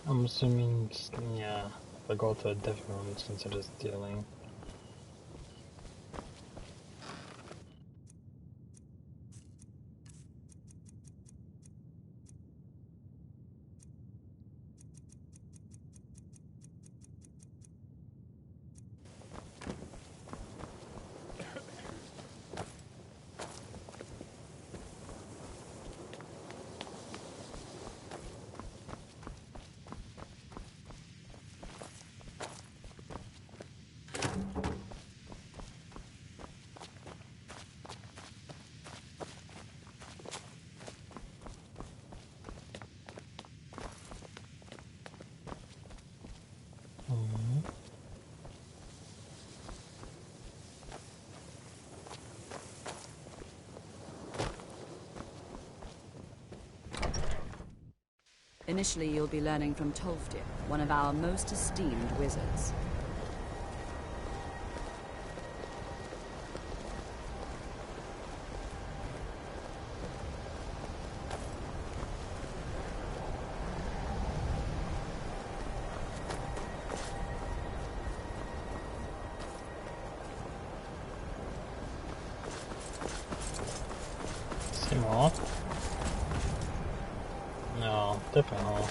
I'm assuming, yeah, if I go to a different room, it's considered stealing. Initially, you'll be learning from Tolfdir, one of our most esteemed wizards. Same hall? No, different hall.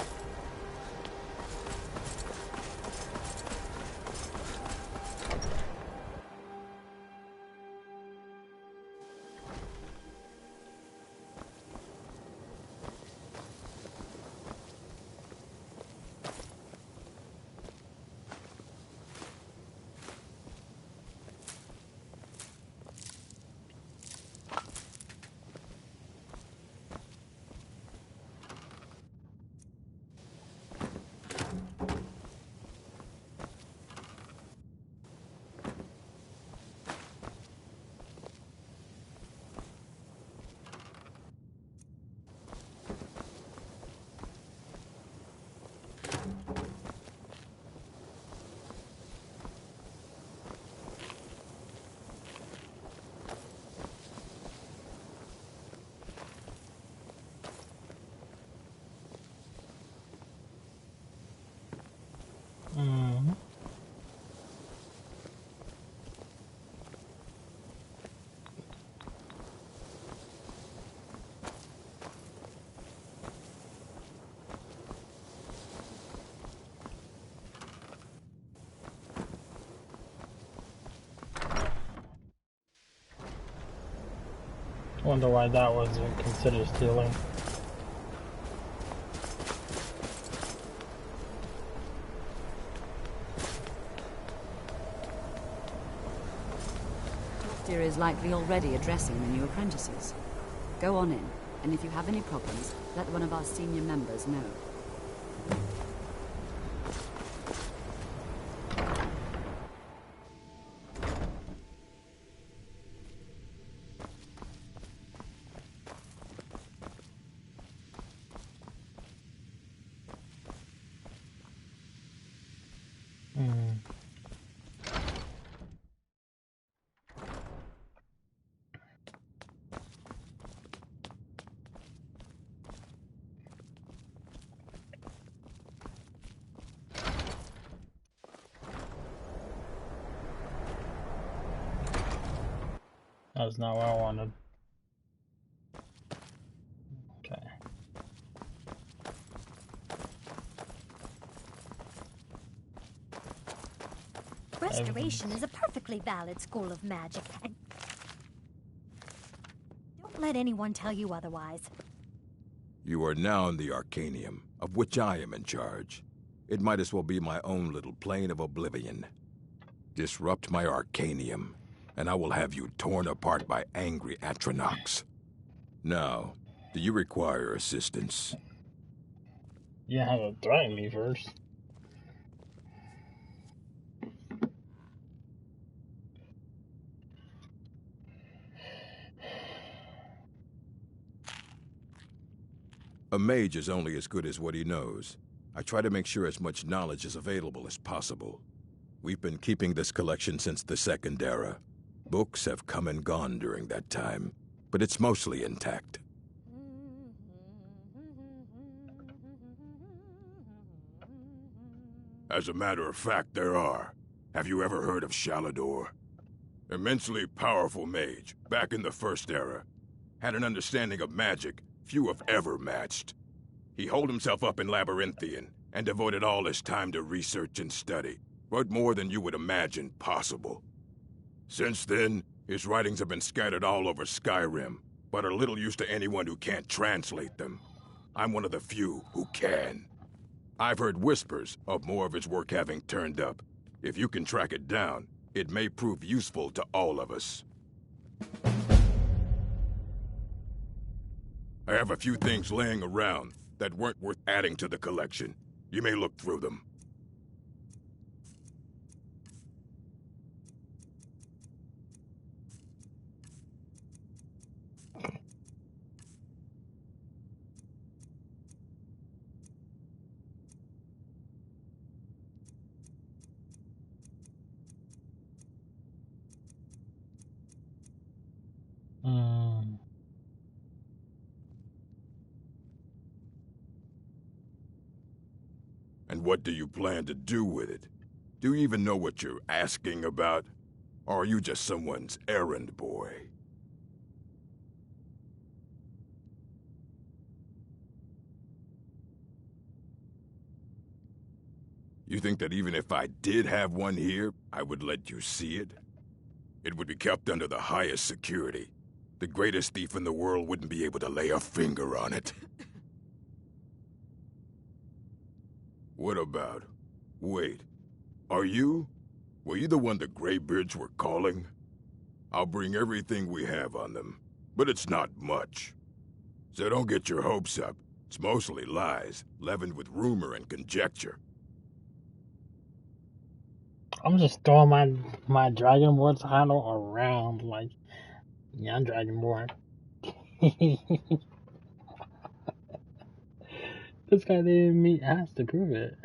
Wonder why that wasn't considered stealing. Master is likely already addressing the new apprentices. Go on in, and if you have any problems, let one of our senior members know. That's not what I wanted. Okay. Restoration is a perfectly valid school of magic, and don't let anyone tell you otherwise. You are now in the Arcanium, of which I am in charge. It might as well be my own little plane of oblivion. Disrupt my Arcanium, and I will have you torn apart by angry Atronachs. Now, do you require assistance? You have to threaten me first. A mage is only as good as what he knows. I try to make sure as much knowledge is available as possible. We've been keeping this collection since the Second Era. Books have come and gone during that time, but it's mostly intact. As a matter of fact, there are. Have you ever heard of Shalador? Immensely powerful mage, back in the First Era. Had an understanding of magic few have ever matched. He holed himself up in Labyrinthian, and devoted all his time to research and study, but more than you would imagine possible. Since then, his writings have been scattered all over Skyrim, but are little use to anyone who can't translate them. I'm one of the few who can. I've heard whispers of more of his work having turned up. If you can track it down, it may prove useful to all of us. I have a few things laying around that weren't worth adding to the collection. You may look through them. And what do you plan to do with it? Do you even know what you're asking about? Or are you just someone's errand boy? You think that even if I did have one here, I would let you see it? It would be kept under the highest security. The greatest thief in the world wouldn't be able to lay a finger on it. What about? Wait. Are you? Were you the one the Greybeards were calling? I'll bring everything we have on them, but it's not much. So don't get your hopes up. It's mostly lies, leavened with rumor and conjecture. I'm just throwing my Dragonborn title around like, yeah, I'm Dragonborn. This guy didn't meet has to prove it.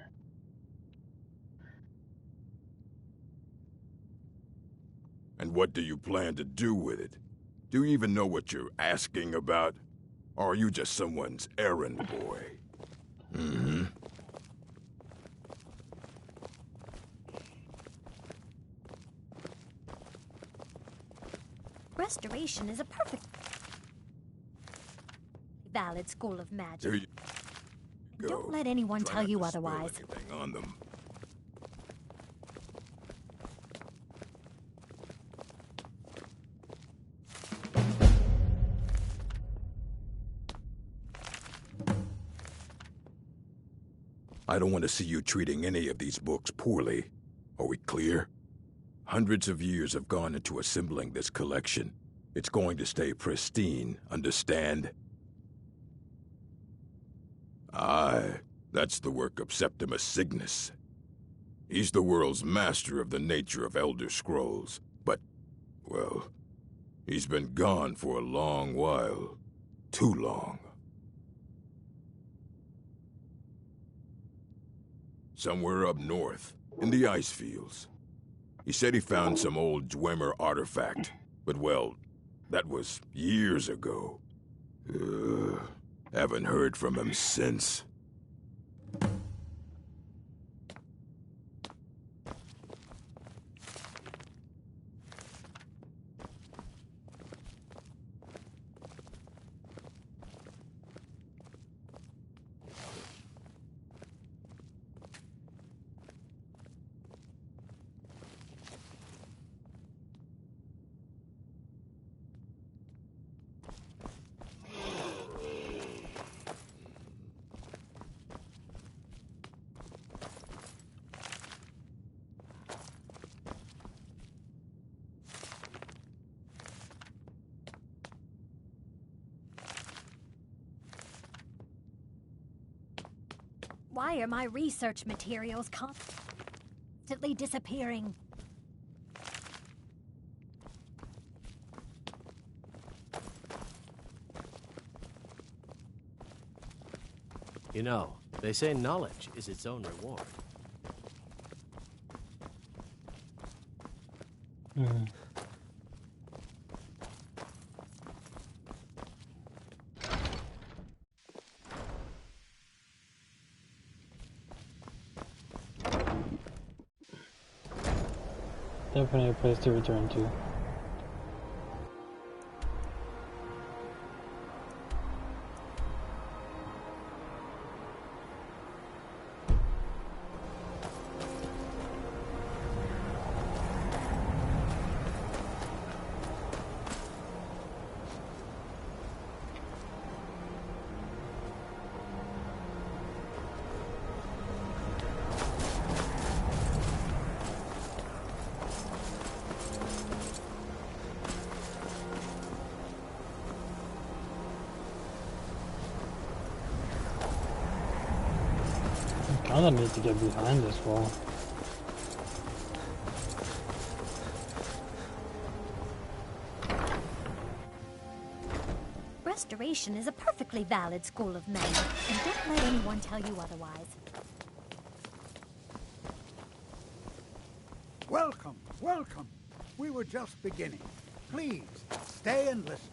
And what do you plan to do with it? Do you even know what you're asking about? Or are you just someone's errand boy? Mm-hmm. Restoration is a perfect valid school of magic. There you go. Don't let anyone tell you otherwise. Anything on them. I don't want to see you treating any of these books poorly. Are we clear? Hundreds of years have gone into assembling this collection. It's going to stay pristine, understand? Aye, that's the work of Septimus Cygnus. He's the world's master of the nature of Elder Scrolls, but, well, he's been gone for a long while. Too long. Somewhere up north, in the ice fields. He said he found some old Dwemer artifact, but well, that was years ago. Haven't heard from him since. Why are my research materials constantly disappearing? You know, they say knowledge is its own reward. Definitely a place to return to. I don't need to get behind this wall. Restoration is a perfectly valid school of magic, and don't let anyone tell you otherwise. Welcome, welcome. We were just beginning. Please, stay and listen.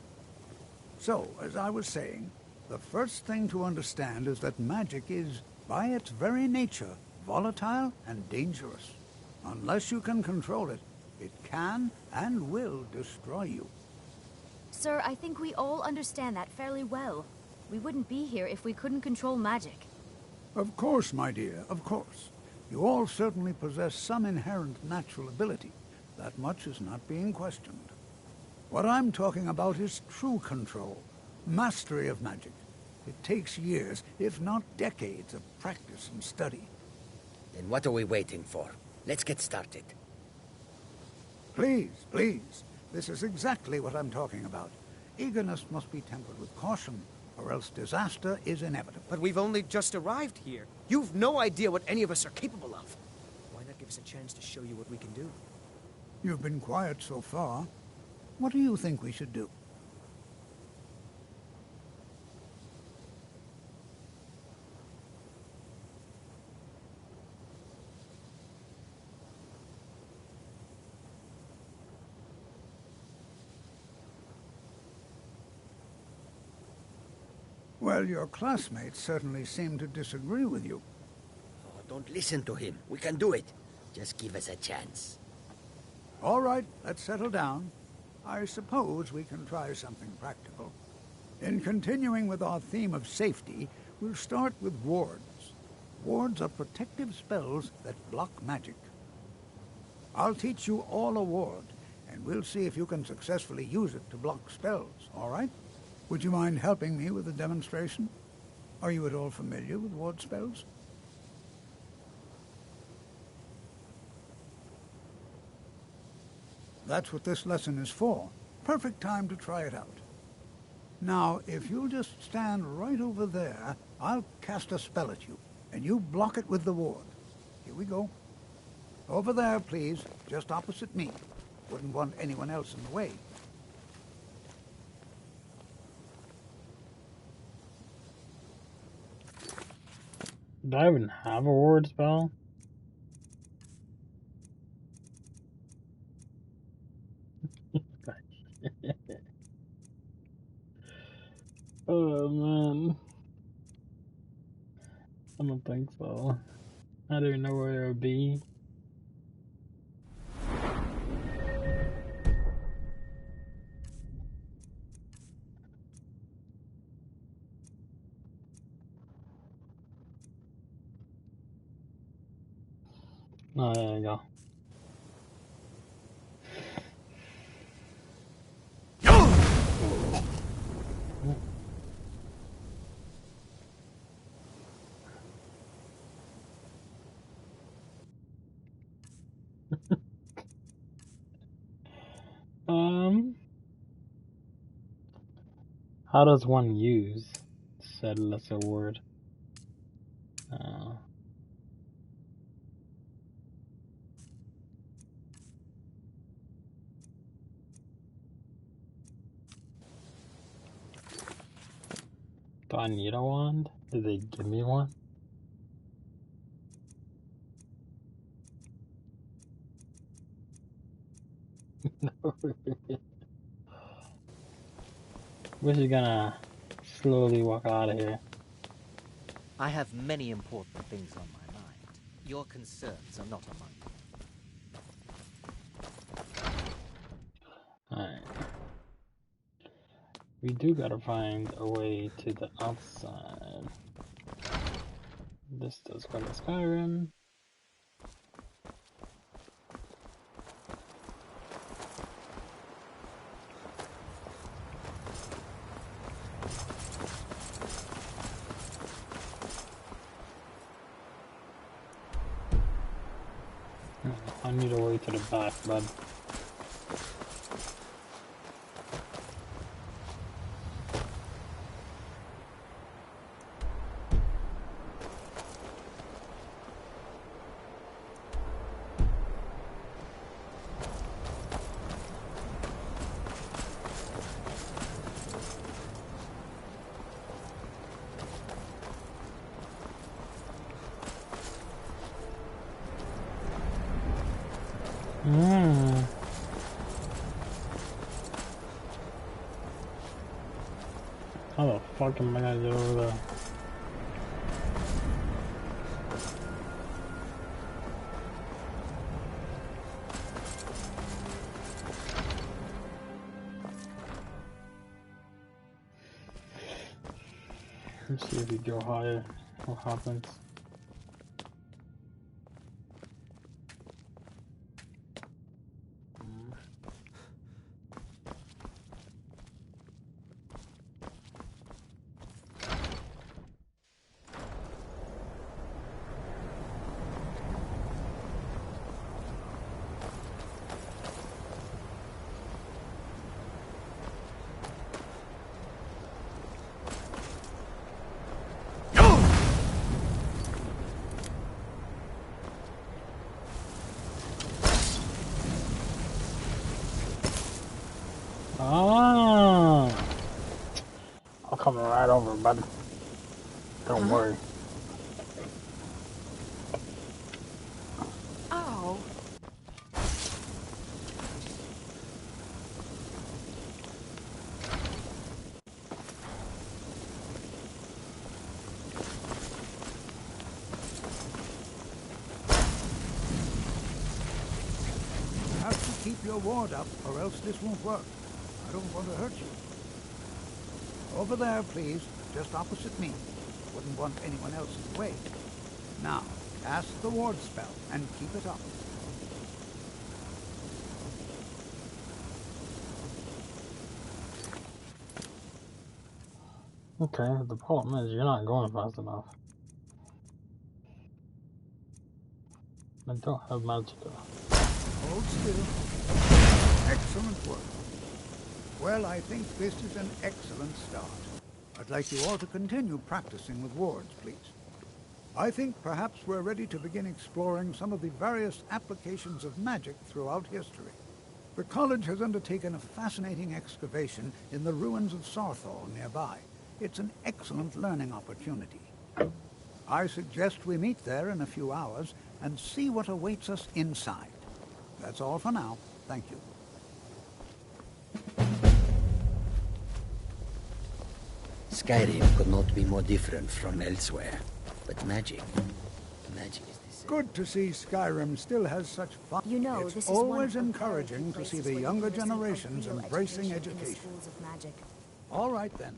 So, as I was saying, the first thing to understand is that magic is, by its very nature, volatile and dangerous. Unless you can control it, it can and will destroy you. Sir, I think we all understand that fairly well. We wouldn't be here if we couldn't control magic. Of course, my dear, of course. You all certainly possess some inherent natural ability. That much is not being questioned. What I'm talking about is true control, mastery of magic. It takes years, if not decades, of practice and study. Then what are we waiting for? Let's get started. Please, please. This is exactly what I'm talking about. Eagerness must be tempered with caution, or else disaster is inevitable. But we've only just arrived here. You've no idea what any of us are capable of. Why not give us a chance to show you what we can do? You've been quiet so far. What do you think we should do? Well, your classmates certainly seem to disagree with you. Oh, don't listen to him. We can do it. Just give us a chance. All right, let's settle down. I suppose we can try something practical. In continuing with our theme of safety, we'll start with wards. Wards are protective spells that block magic. I'll teach you all a ward, and we'll see if you can successfully use it to block spells, all right? Would you mind helping me with the demonstration? Are you at all familiar with ward spells? That's what this lesson is for. Perfect time to try it out. Now, if you'll just stand right over there, I'll cast a spell at you, and you block it with the ward. Here we go. Over there, please, just opposite me. Wouldn't want anyone else in the way. Do I even have a ward spell? Oh man, I don't think so. I don't even know where it would be. Oh, there you go. How does one use said lesser word? Do I need a wand? Did they give me one? We're just gonna slowly walk out of here. I have many important things on my mind. Your concerns are not among them. Alright. We do gotta find a way to the outside. This does go to Skyrim. I need a way to the back, bud. How the fuck am I gonna get over there? Let's see if we go higher. What happens? Ah, I'll come right over, buddy. Don't worry. Oh. You have to keep your ward up, or else this won't work. I don't want to hurt you. Over there, please, just opposite me. Wouldn't want anyone else in the way. Now, cast the ward spell and keep it up. Okay, the problem is you're not going fast enough. I don't have magic. Hold still. Excellent work. Well, I think this is an excellent start. I'd like you all to continue practicing with wards, please. I think perhaps we're ready to begin exploring some of the various applications of magic throughout history. The college has undertaken a fascinating excavation in the ruins of Sarthal nearby. It's an excellent learning opportunity. I suggest we meet there in a few hours and see what awaits us inside. That's all for now. Thank you. Skyrim could not be more different from elsewhere. But magic is the same. Good to see Skyrim still has such fun. You know, it's this is always one of the encouraging to see the where younger you receive a generations real embracing education in the education. schools of magic. All right then.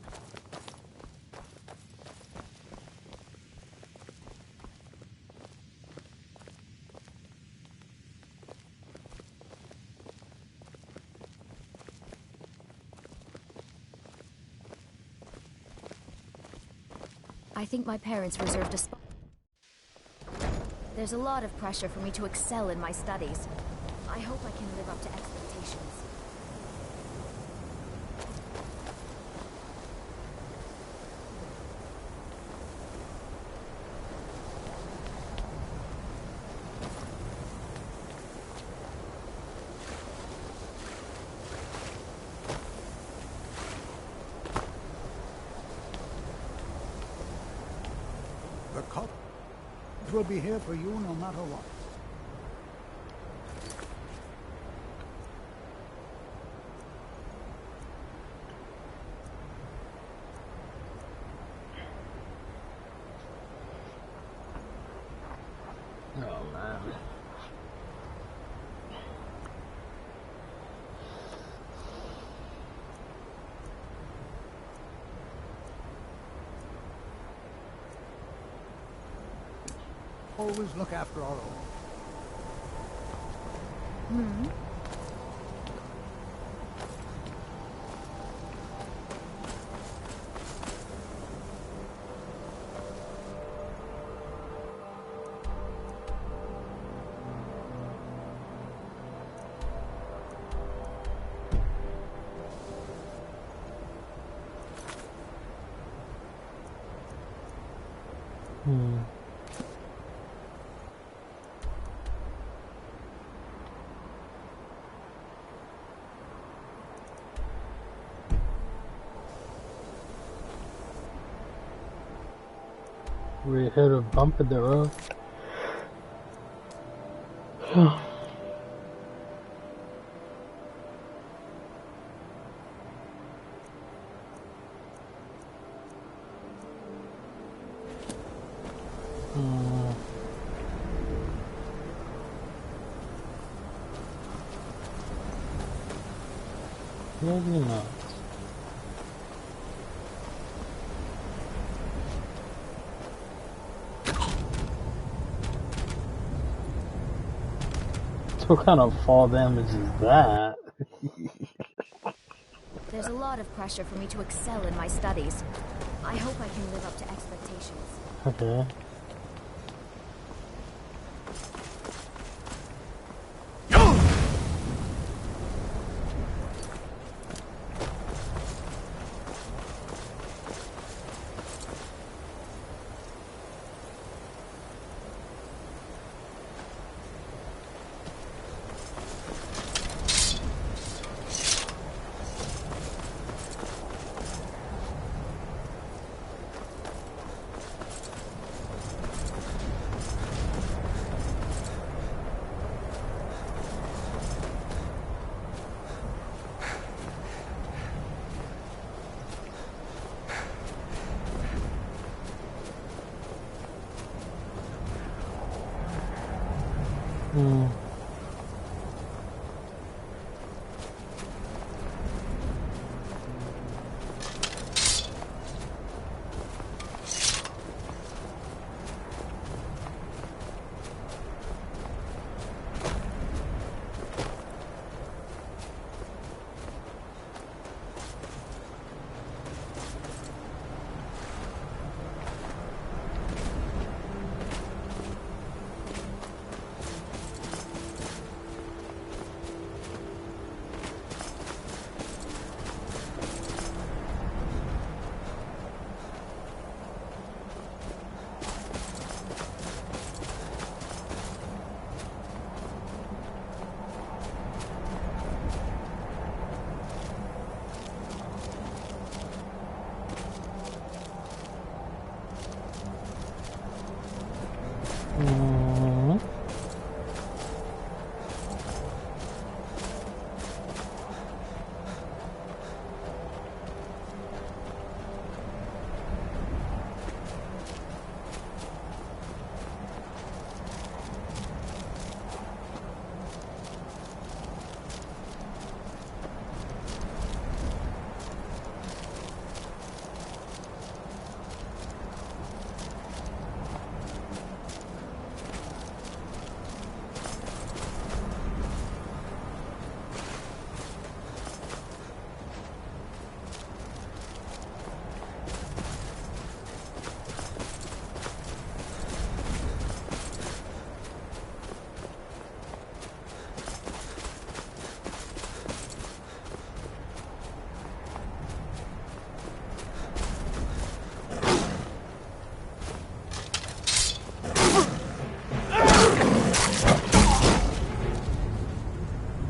I think my parents reserved a spot. There's a lot of pressure for me to excel in my studies. I hope I can live up to expectations. The college will be here for you no matter what. Oh man. Always look after our own. Hmm? We hit a bump in the road. Maybe not. What kind of fall damage is that? There's a lot of pressure for me to excel in my studies. I hope I can live up to expectations. Okay.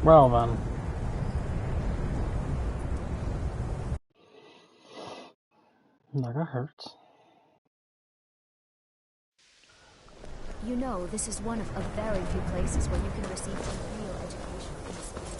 Well then. That hurts. You know, this is one of very few places where you can receive a real education in the spirit.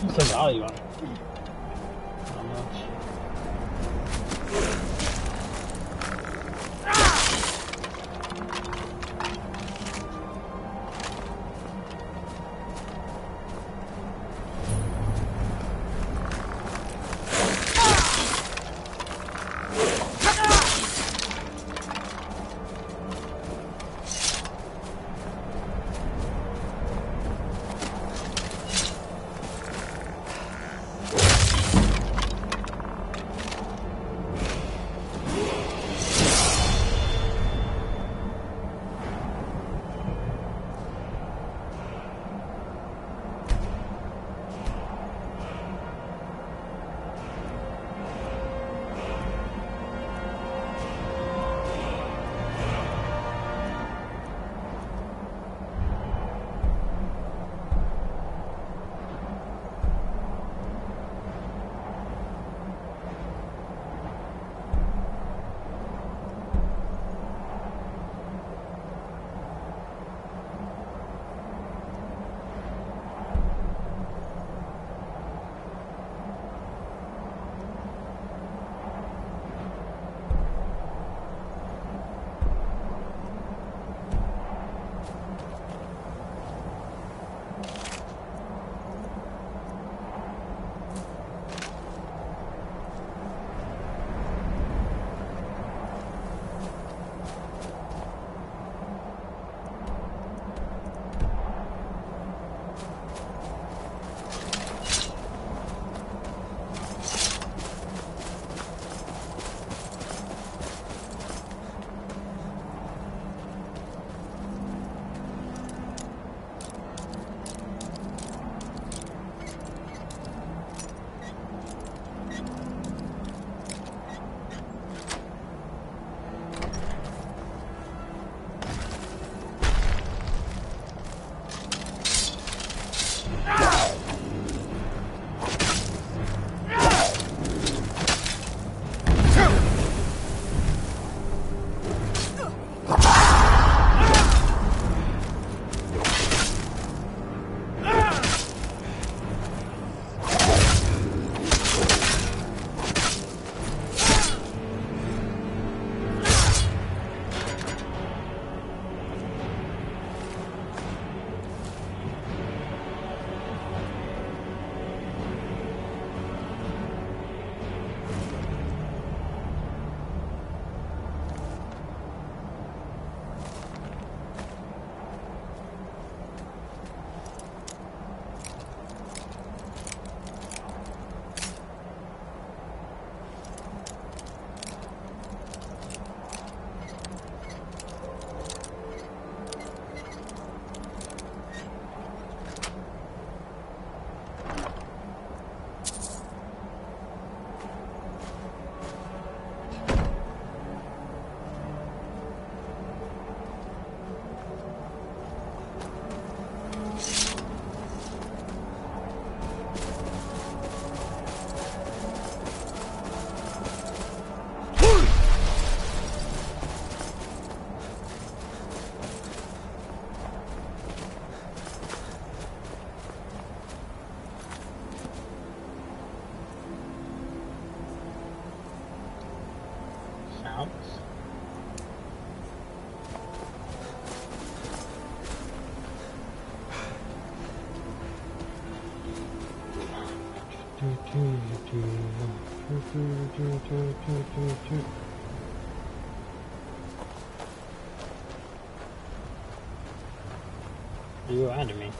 What's the value on it? Not much. mouse. You enemy.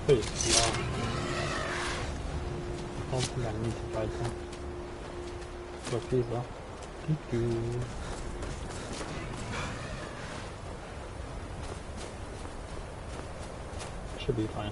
Pretty slow. I don't think I need to try some. For pizza. Thank you. Should be fine.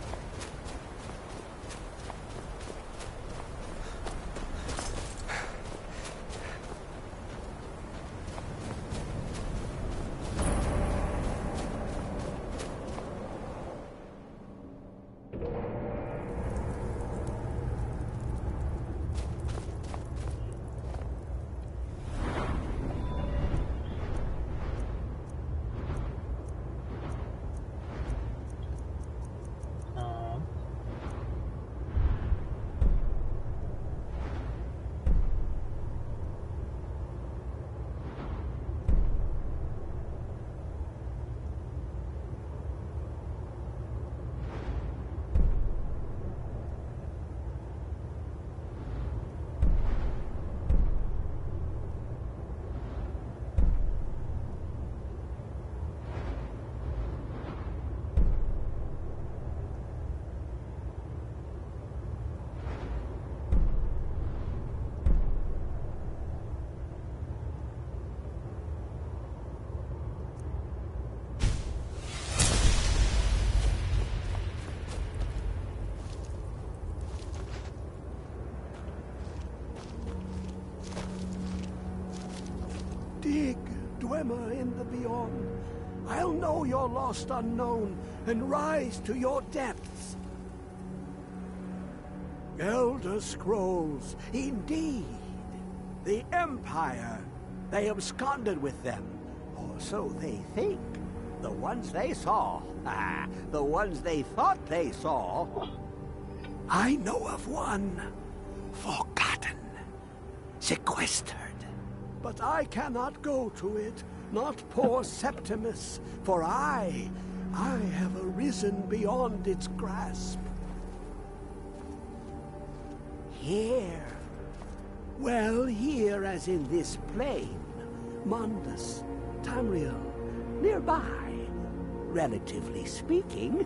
Dig, Dwemer in the beyond. I'll know your lost unknown and rise to your depths. Elder Scrolls, indeed. The Empire. They absconded with them, or so they think. The ones they saw. The ones they thought they saw. I know of one. Forgotten. Sequestered. But I cannot go to it, not poor Septimus, for I have arisen beyond its grasp. Here. Well, here as in this plain. Mundus, Tamriel, nearby, relatively speaking.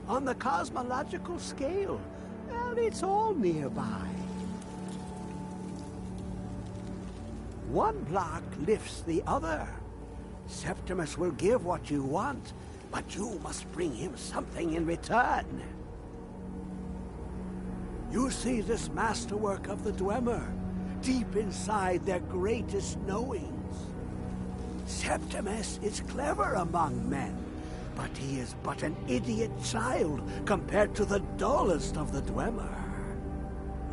On the cosmological scale, well, it's all nearby. One block lifts the other. Septimus will give what you want, but you must bring him something in return. You see this masterwork of the Dwemer, deep inside their greatest knowings. Septimus is clever among men, but he is but an idiot child compared to the dullest of the Dwemer.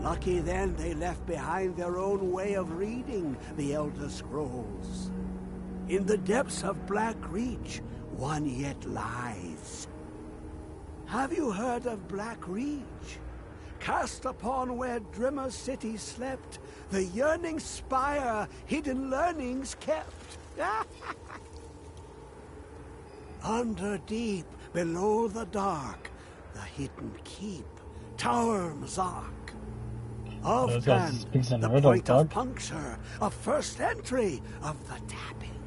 Lucky then they left behind their own way of reading the Elder Scrolls. In the depths of Black Reach, one yet lies. Have you heard of Black Reach? Cast upon where Drimmer City slept, the yearning spire hidden learnings kept. Under deep, below the dark, the hidden keep, Tower Mzark. Of hand, the point of puncture, of first entry, of the tapping.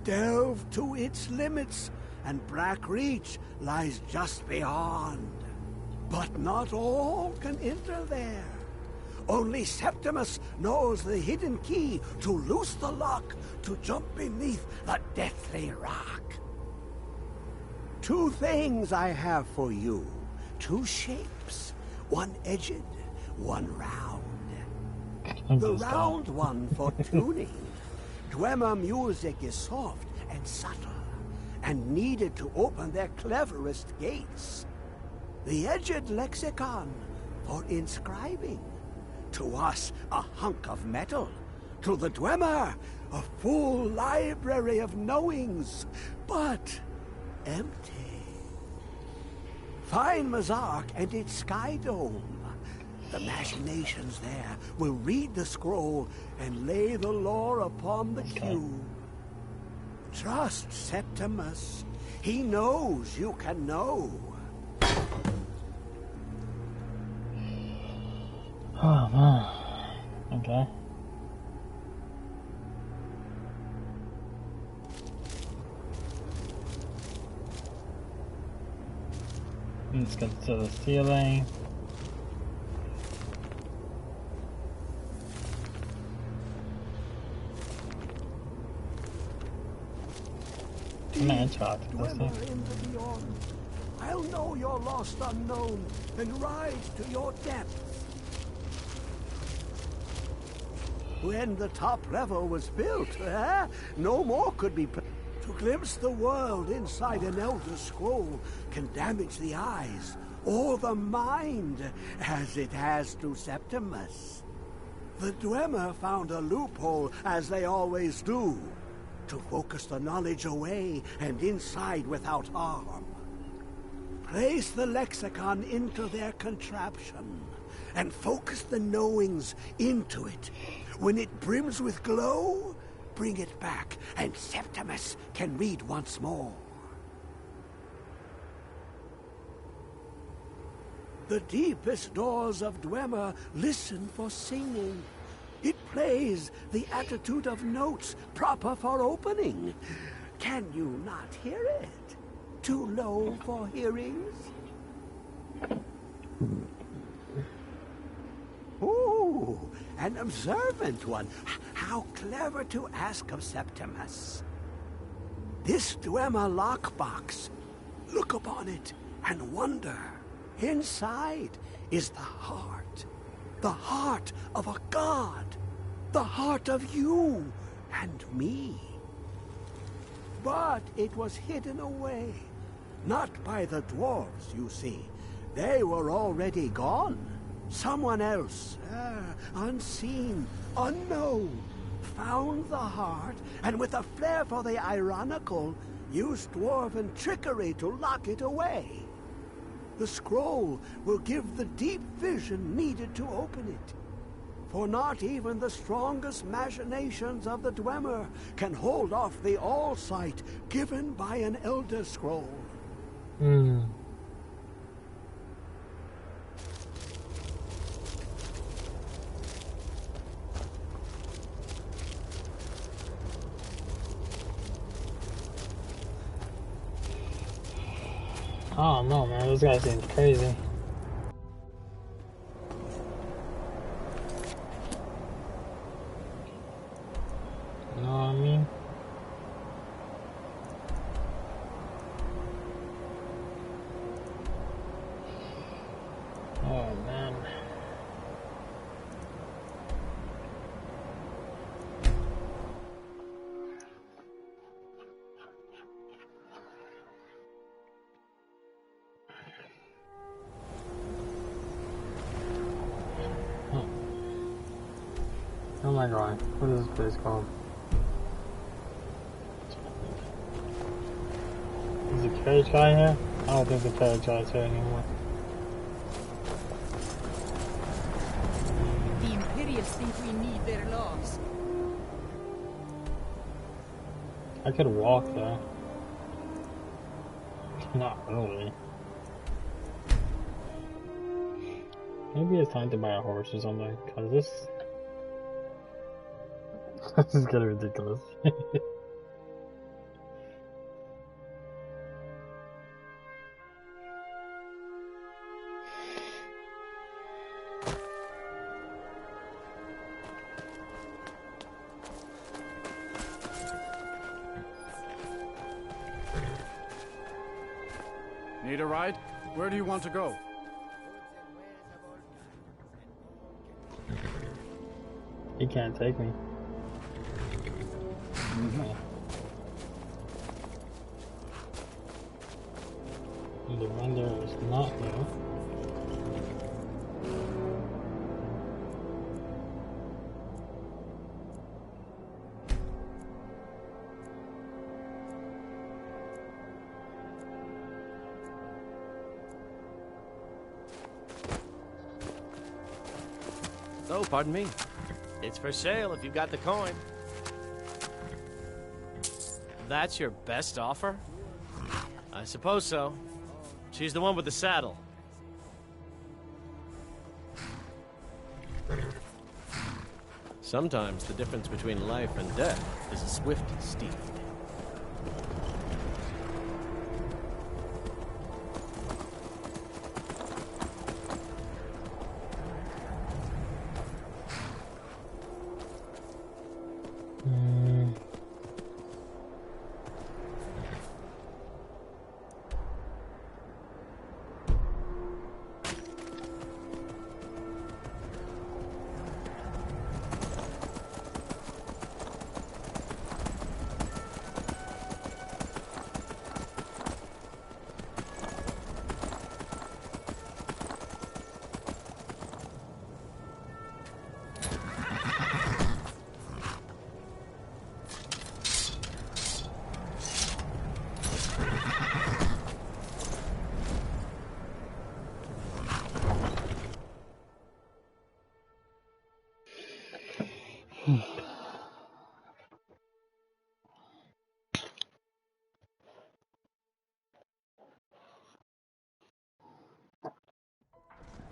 Delve to its limits, and Black Reach lies just beyond. But not all can enter there. Only Septimus knows the hidden key to loose the lock, to jump beneath the deathly rock. Two things I have for you, two shapes. One edged, one round. The round one for tuning. Dwemer music is soft and subtle, and needed to open their cleverest gates. The edged lexicon for inscribing. To us, a hunk of metal. To the Dwemer, a full library of knowings, but empty. Find Mazark and its sky dome. The machinations there will read the scroll and lay the lore upon the cube. Trust Septimus. He knows you can know. Oh man. Okay. Let's go to the ceiling. Dwemer in the beyond. I'll know your lost unknown and rise to your depths. When the top level was built, no more could be to glimpse the world inside an Elder Scroll can damage the eyes or the mind, as it has to Septimus. The Dwemer found a loophole, as they always do, to focus the knowledge away and inside without harm. Place the lexicon into their contraption, and focus the knowings into it. When it brims with glow, bring it back, and Septimus can read once more. The deepest doors of Dwemer listen for singing. It plays the attitude of notes proper for opening. Can you not hear it? Too low for hearings? Ooh, an observant one. How clever to ask of Septimus. This Dwemer lockbox. Look upon it and wonder. Inside is the heart of a god, the heart of you and me. But it was hidden away, not by the dwarves, you see. They were already gone. Someone else, unseen, unknown, found the heart, and with a flair for the ironical, used dwarven trickery to lock it away. The scroll will give the deep vision needed to open it. For not even the strongest machinations of the Dwemer can hold off the all-sight given by an Elder Scroll. Oh no, man, this guy seems crazy. You know what I mean? Oh man. Oh my god, what is this place called? Is the carriage guy here? I don't think the carriage guy's here anymore. The Imperials think we need their laws. I could walk there. Not really. Maybe it's time to buy a horse or something, cause this is getting ridiculous. Need a ride? Where do you want to go? He can't take me. The vendor is not here. Oh, pardon me. It's for sale if you've got the coin. That's your best offer? I suppose so. She's the one with the saddle. Sometimes the difference between life and death is a swift steed.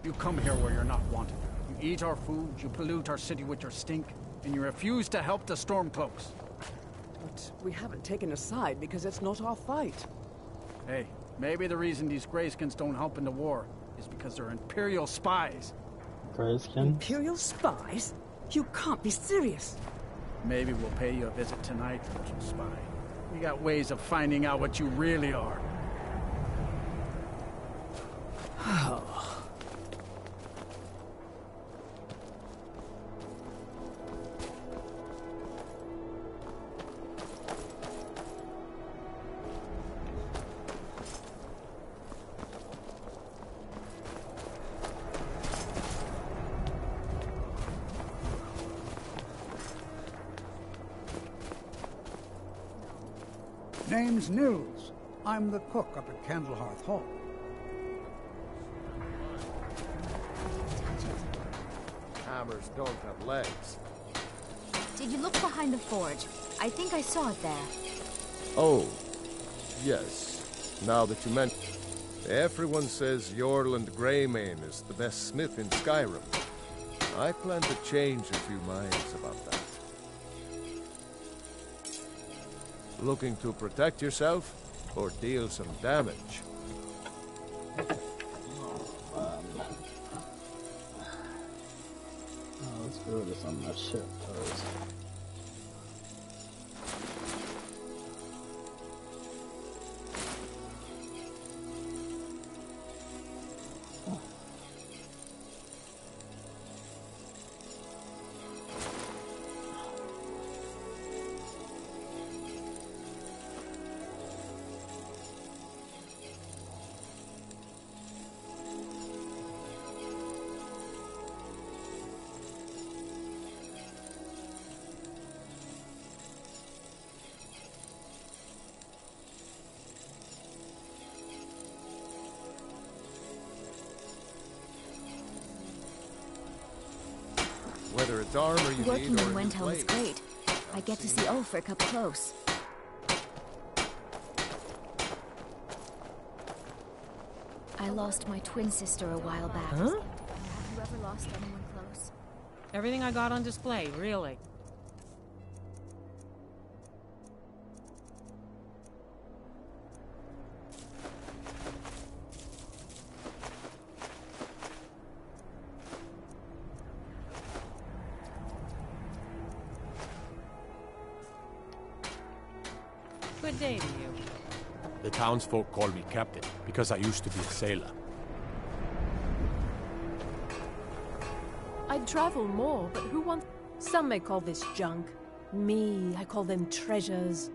You come here where you're not wanted. You eat our food, you pollute our city with your stink, and you refuse to help the Stormcloaks. But we haven't taken a side because it's not our fight. Hey, maybe the reason these Greyskins don't help in the war is because they're Imperial spies. Greyskins? Imperial spies? You can't be serious. Maybe we'll pay you a visit tonight, little spy. We got ways of finding out what you really are. Name's Nils. I'm the cook up at Candlehearth Hall. Hammers don't have legs. Did you look behind the forge? I think I saw it there. Oh, yes. Now that you mention, everyone says Yorland Greymane is the best smith in Skyrim. I plan to change a few minds about that. Looking to protect yourself or deal some damage? Let's go to some of that shit first. Whether it's armor you Working need or in a new Wendhelm is blade. great. I get to see Ulfric up close. I lost my twin sister a while back. Huh? Have you ever lost anyone close? Everything I got on display, really. Good day to you. The townsfolk call me captain because I used to be a sailor. I'd travel more, but who wants... Some may call this junk. Me, I call them treasures.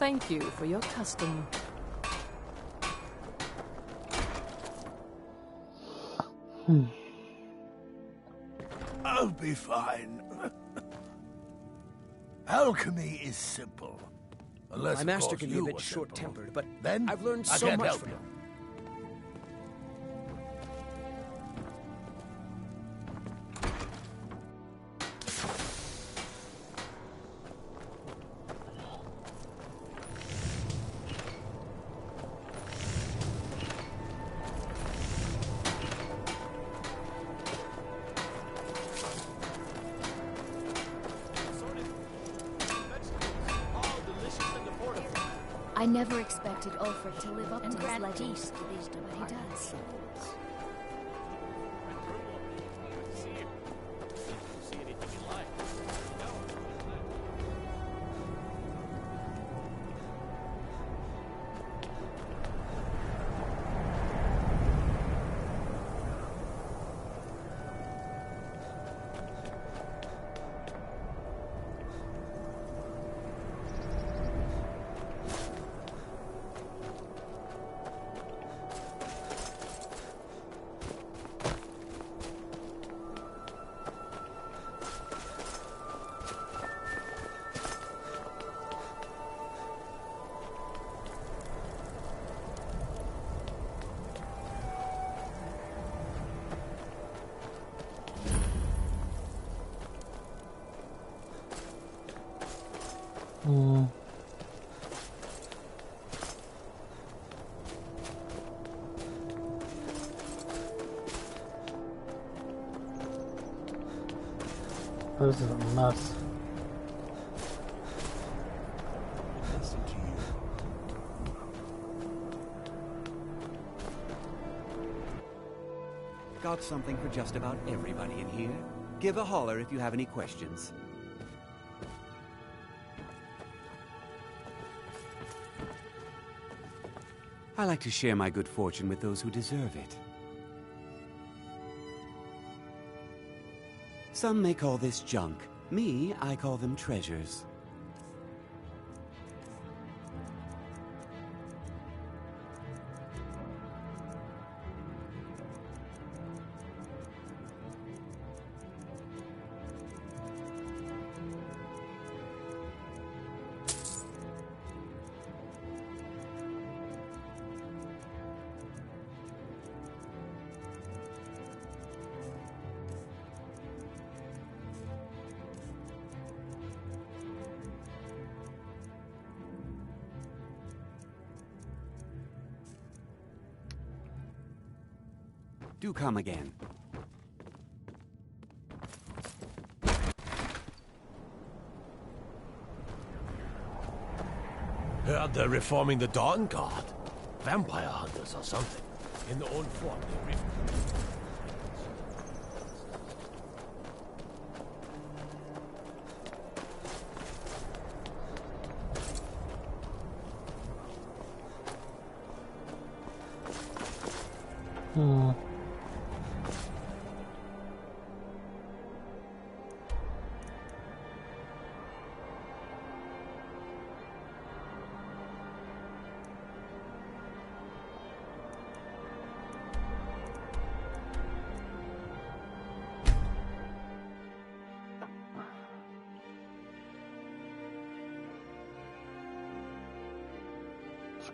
thank you for your custom. I'll be fine. Alchemy is simple. Unless, My master of course, can be a you bit were short-tempered, but then I've learned I so can't much help from you. him. I never expected Ulfric to live up to his legend, but he does. This is a mess. Listen to you. Got something for just about everybody in here. Give a holler if you have any questions. I like to share my good fortune with those who deserve it. Some may call this junk. Me, I call them treasures. Do come again. Heard they're reforming the Dawn Guard. Vampire hunters or something. In the old form they rift.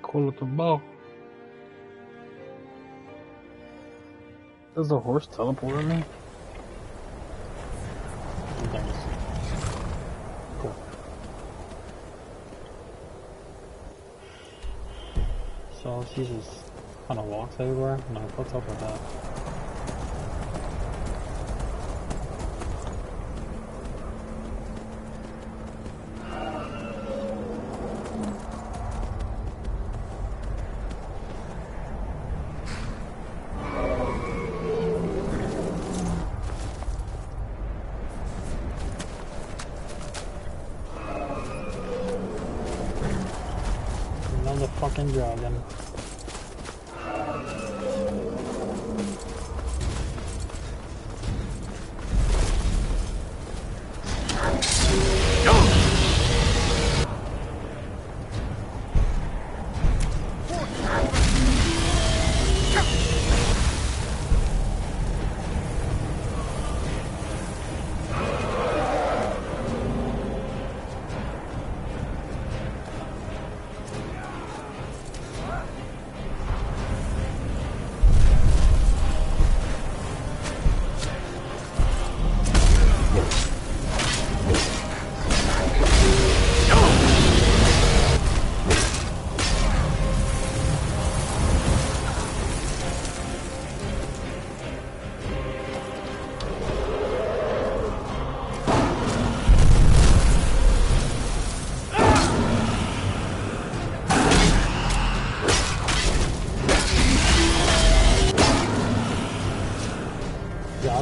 Cool looking bow. Does the horse teleport me? Cool. So she just kind of walks everywhere. No, what's up with that? Fucking dragon.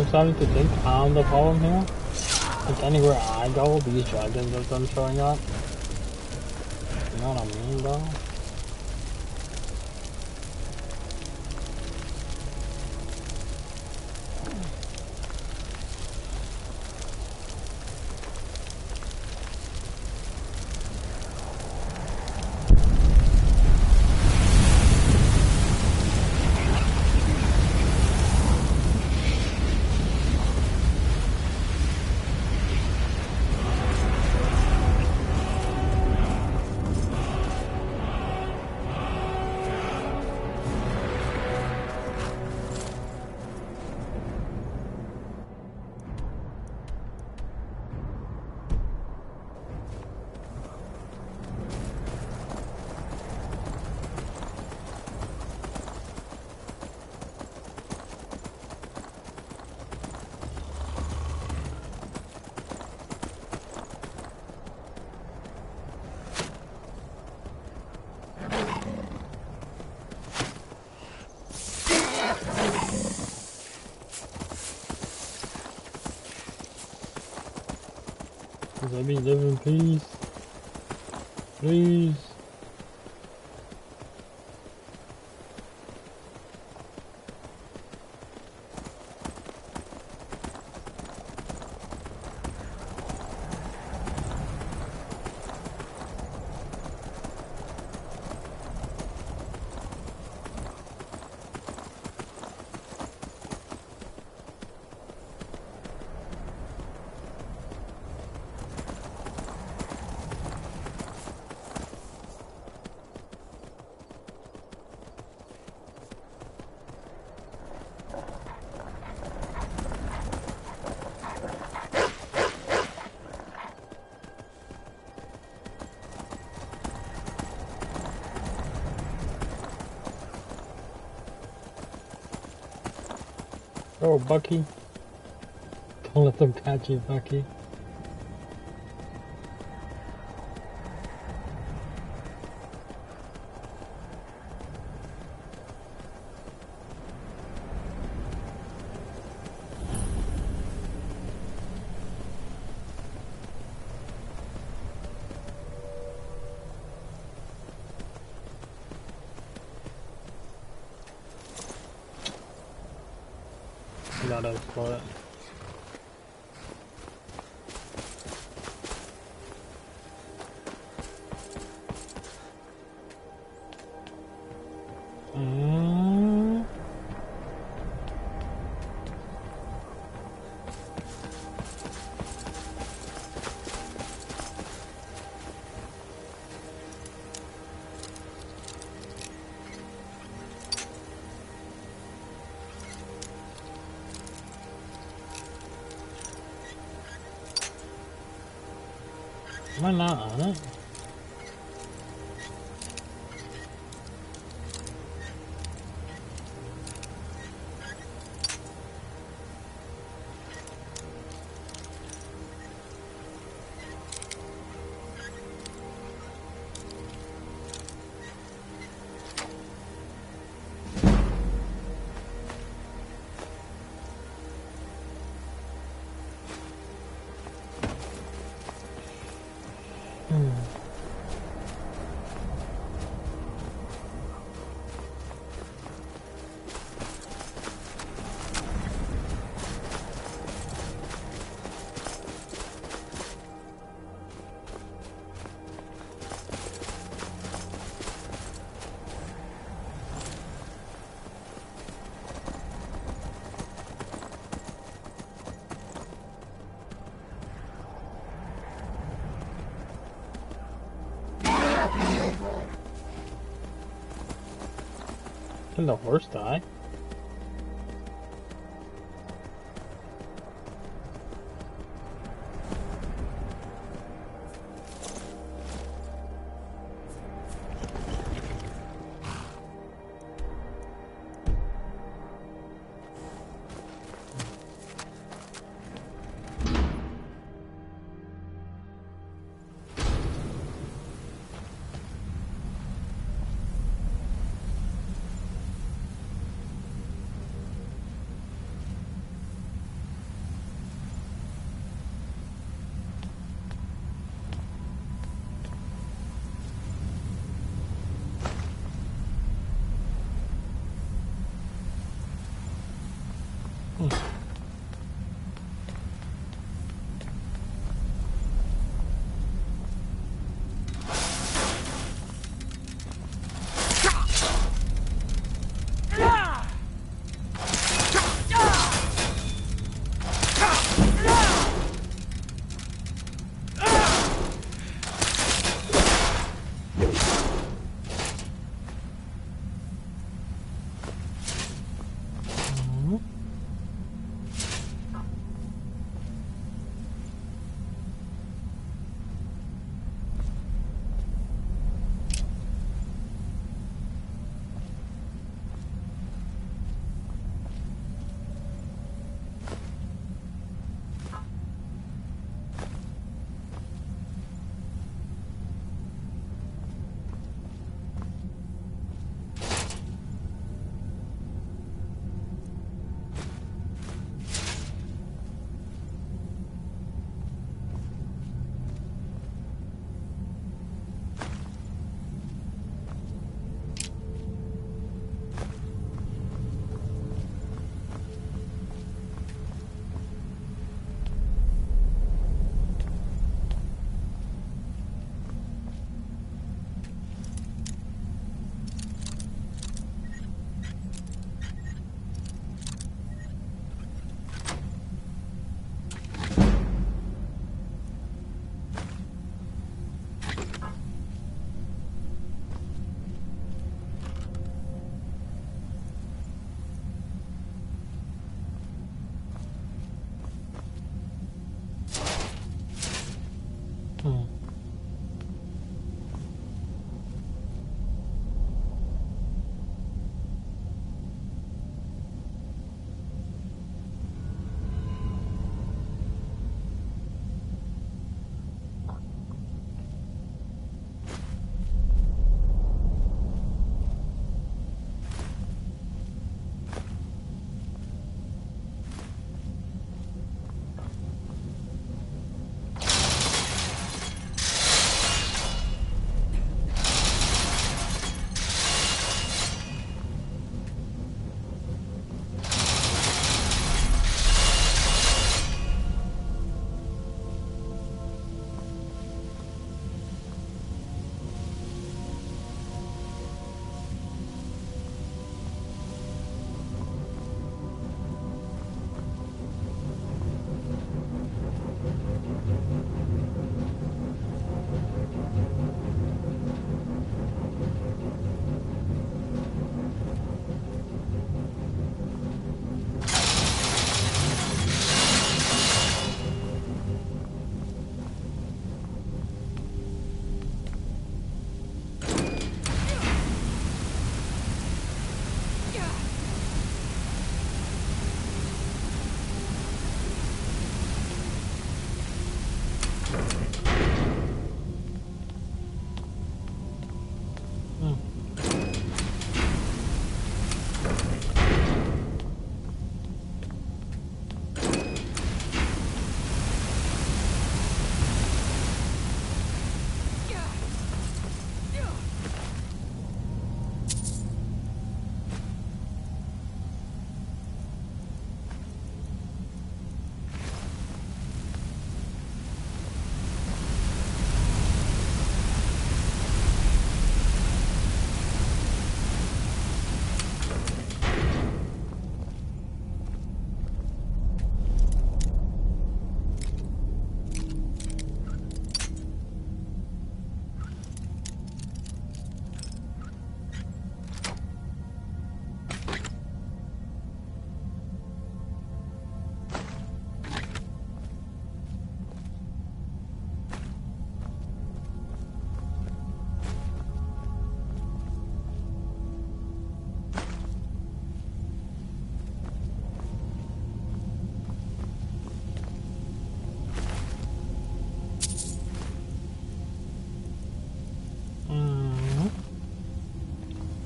starting to think I'm the problem here. Like anywhere I go, these dragons have been showing up. You know what I mean, though? Let me live in peace. Please. Oh, Bucky. Don't let them catch you, Bucky. Gotta explore it. Am I not on it? Can the horse die?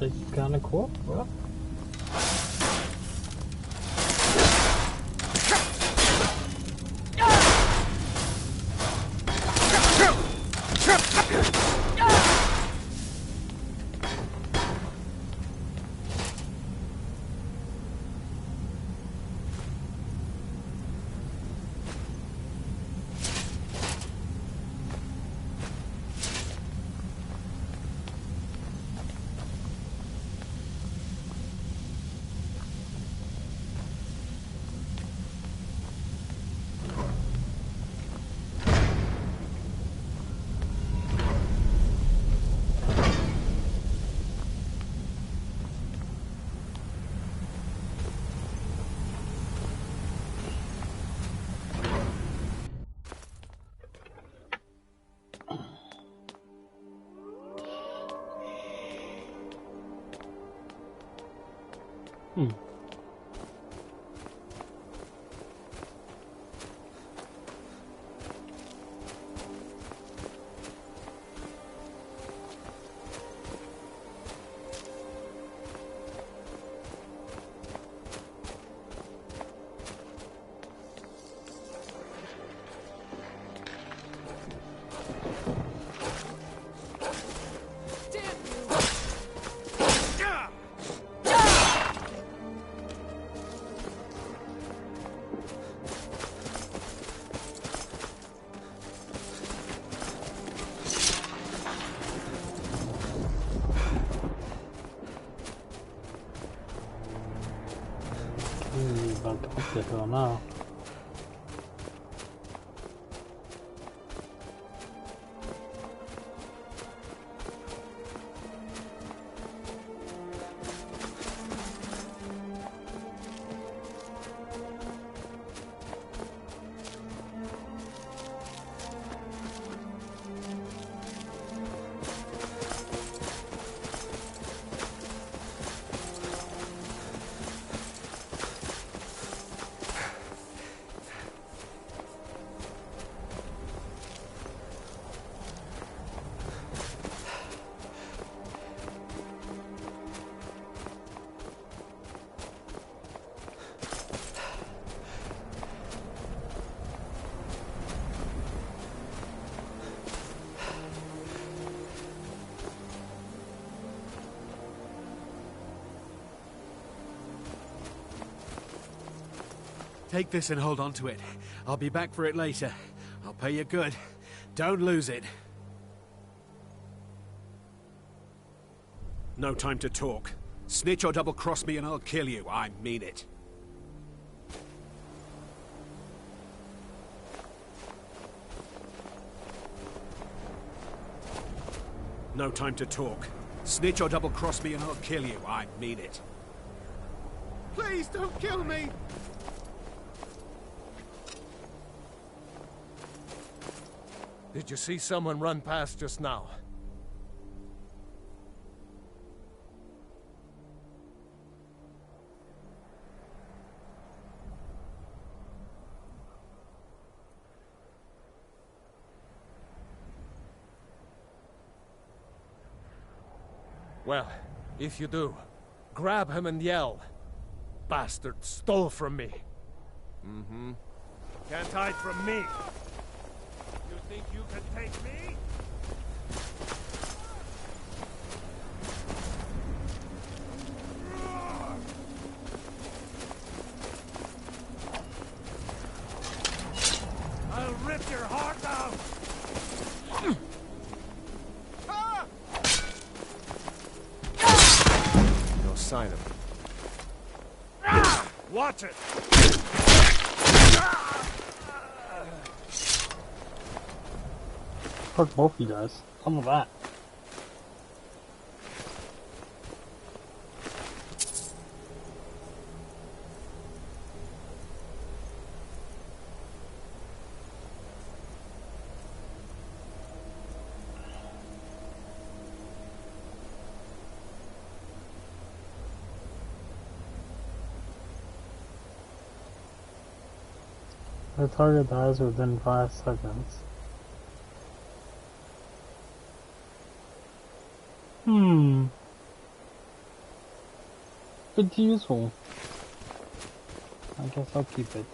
That's kind of cool. Well. About to hook the hell now. Take this and hold on to it. I'll be back for it later. I'll pay you good. Don't lose it. No time to talk. Snitch or double-cross me and I'll kill you. I mean it. No time to talk. Snitch or double-cross me and I'll kill you. I mean it. Please don't kill me! Did you see someone run past just now? Well, if you do, grab him and yell. Bastard stole from me. Mm-hmm. Can't hide from me. You think you can take me? I'll rip your heart out! No sign of it. Watch it! Fuck both you guys. Some of that. The target dies within 5 seconds. It's useful. I guess I'll keep it.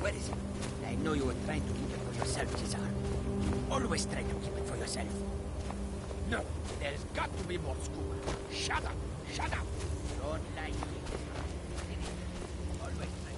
Where is it? I know you were trying to keep it for yourself, Cesar. Always try to keep it for yourself. No, there's got to be more scuba. Shut up! Shut up! Don't like it. Always try.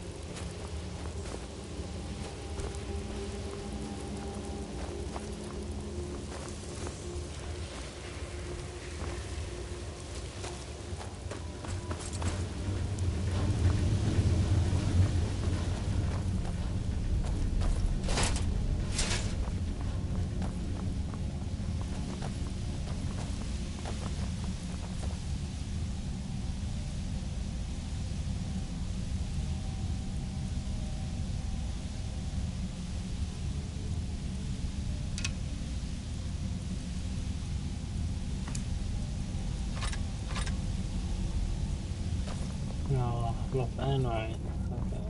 No, left and right. Okay.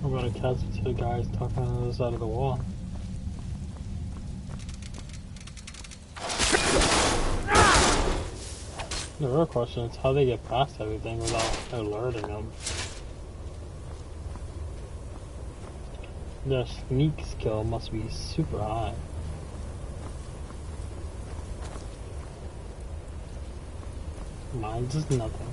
I'm gonna catch it to the guys talking on the other side of the wall. The real question is how they get past everything without alerting them. Their sneak skill must be super high. Mine's just nothing.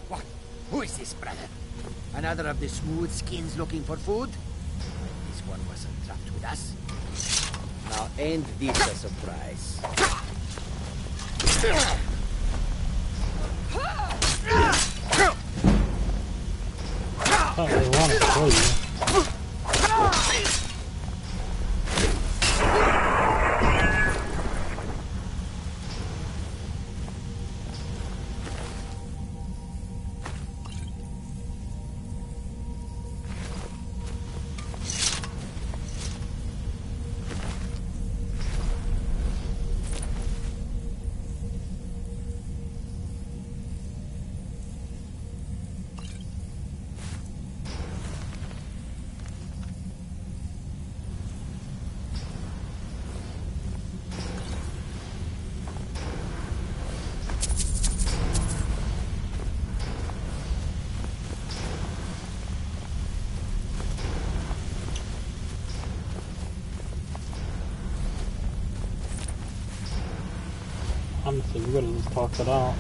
What? Who is this, brother? Another of the smooth skins looking for food? This this one wasn't trapped with us. Now ain't this a surprise? Oh, they want to kill you. Honestly, we could've just talked it out.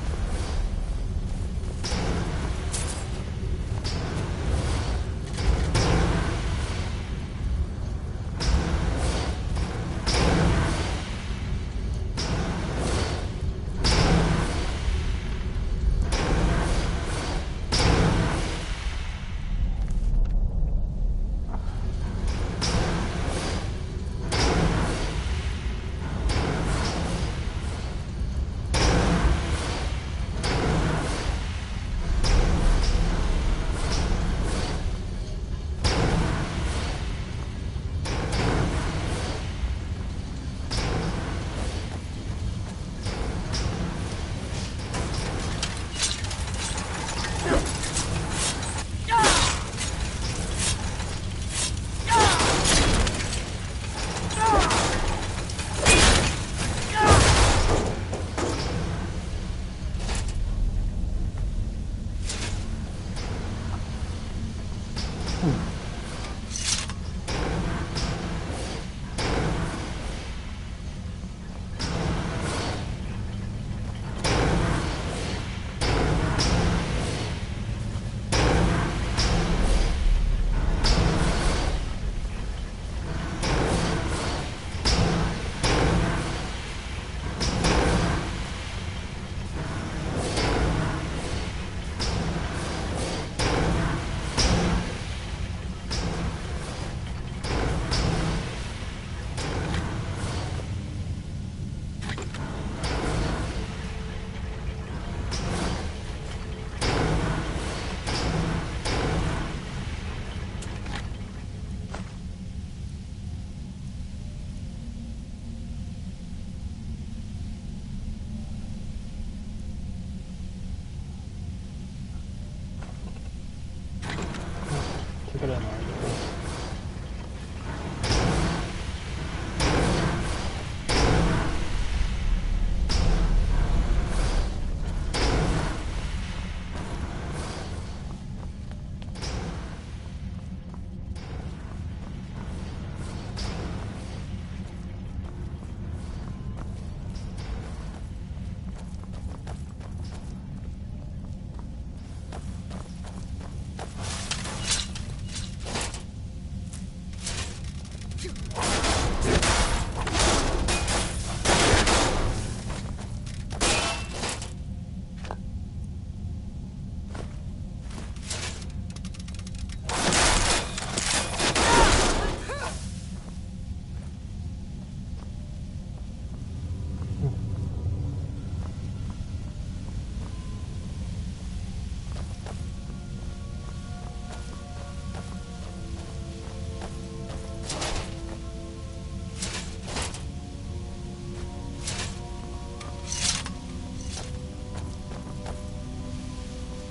Took it in already.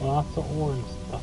Lots of orange stuff.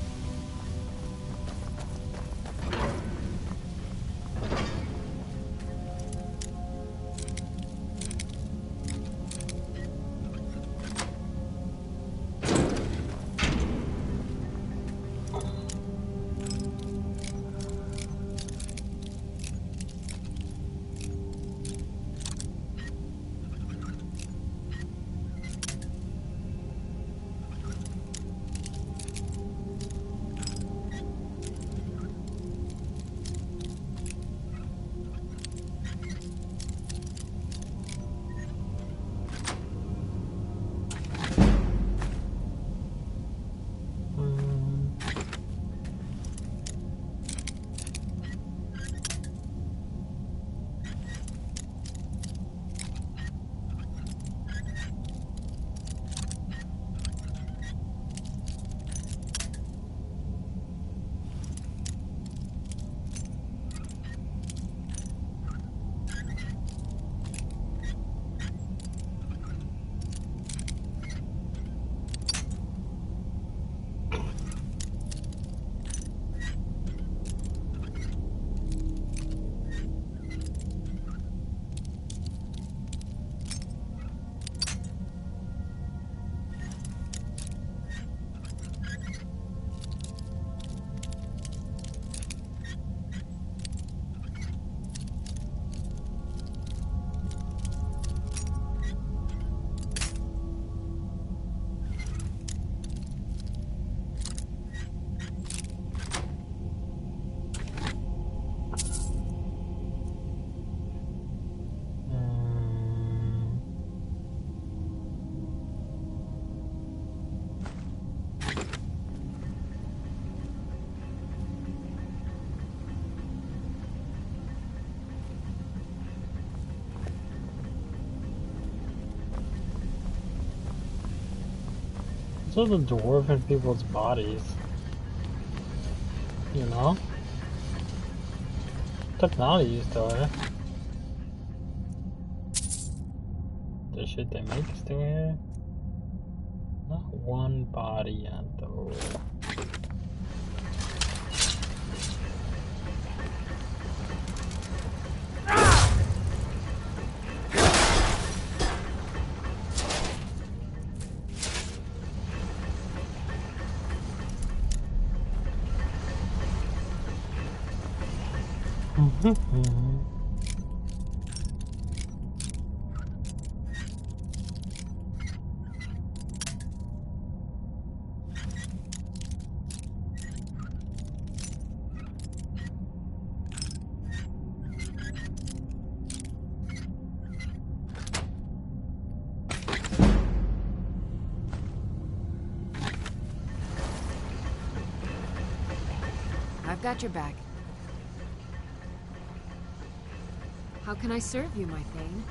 Also the dwarven people's bodies. You know? Technology is still here. The shit they make is still here. Not one body yet though. I've got your back. How can I serve you, my Thane?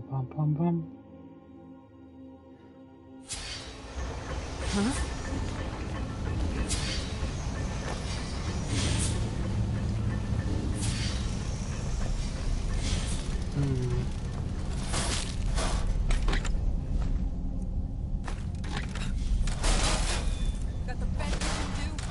Bum, bum, bum. Huh? Got the best you can do?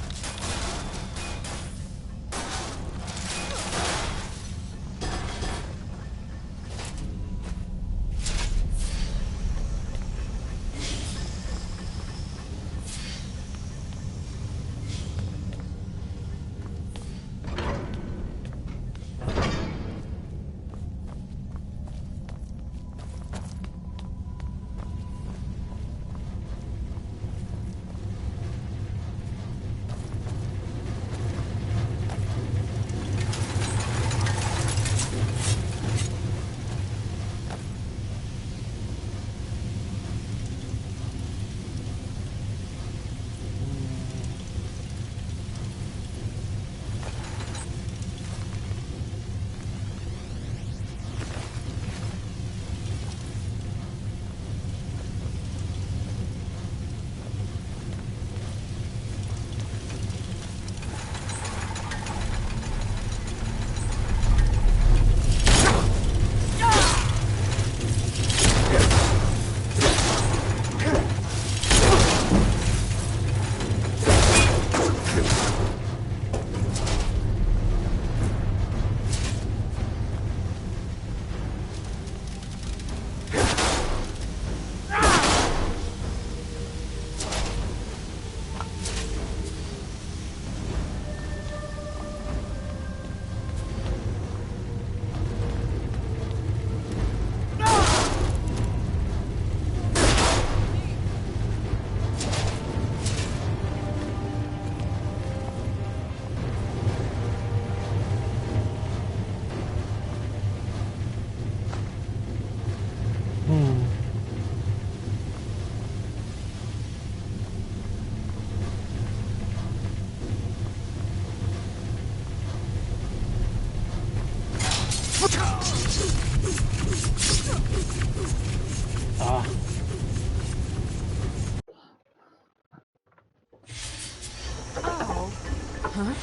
Oh. Huh?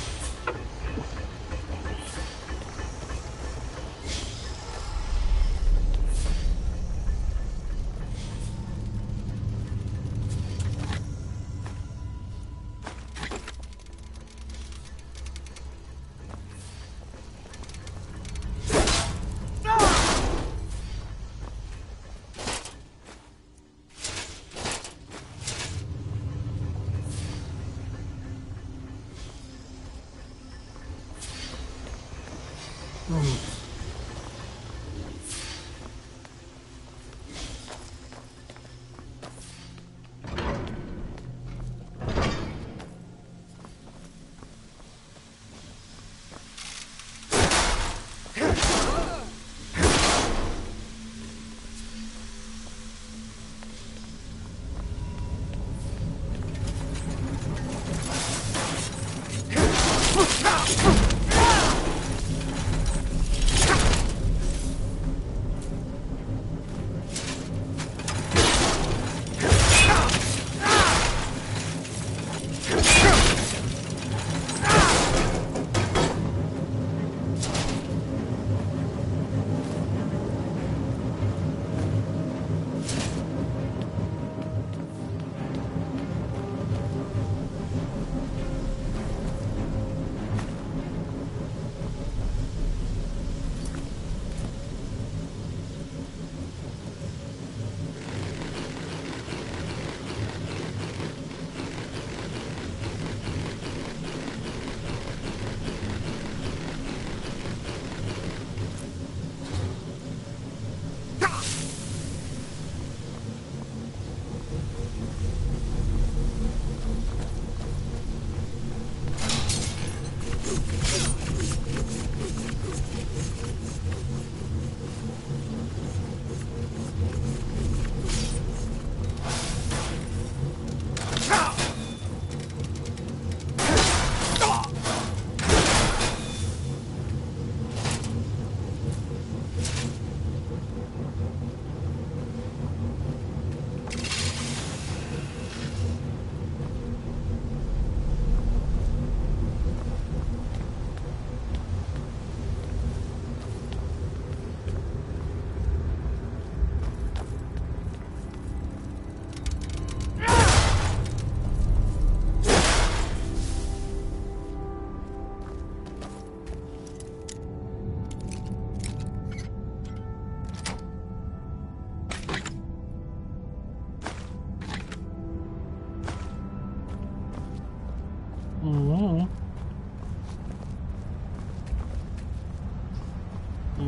So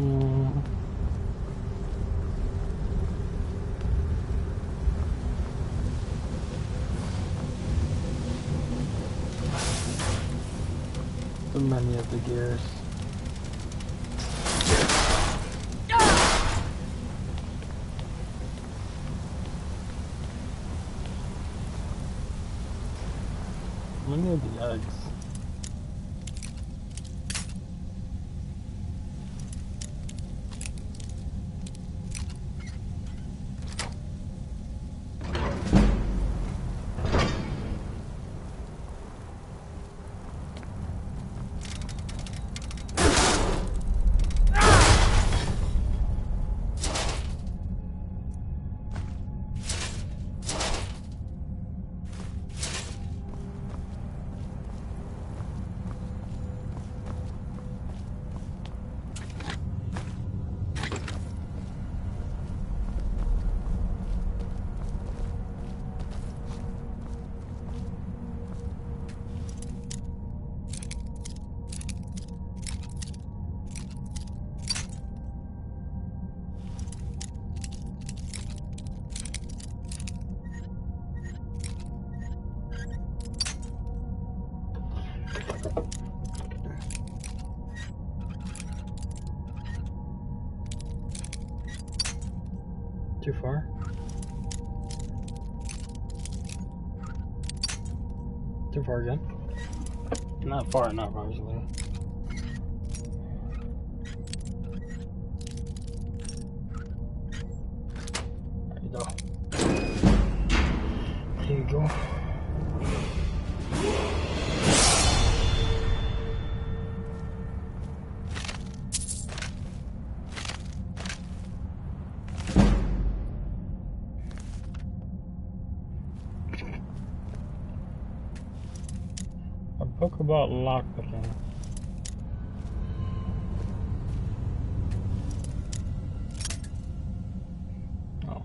many of the gears. Many of the eggs. Too far? Too far again? Not far enough, obviously. There you go. There you go. A book about lockpicking. Oh.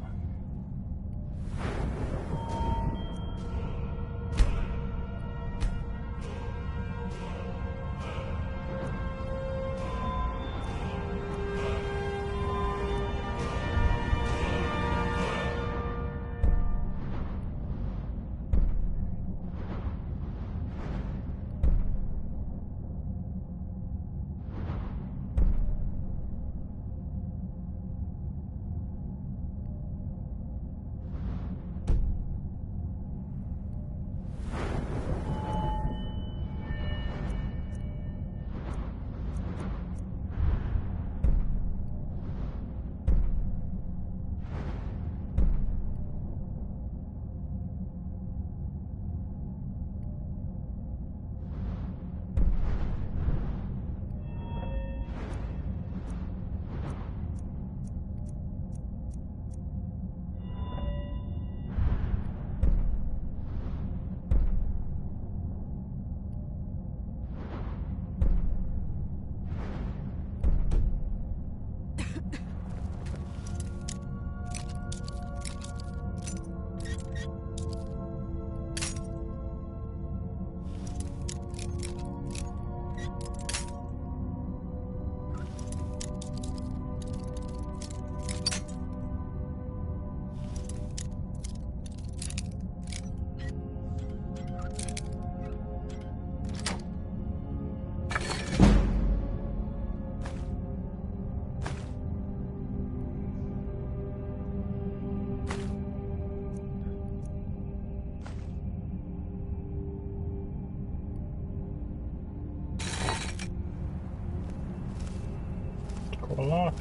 Lock.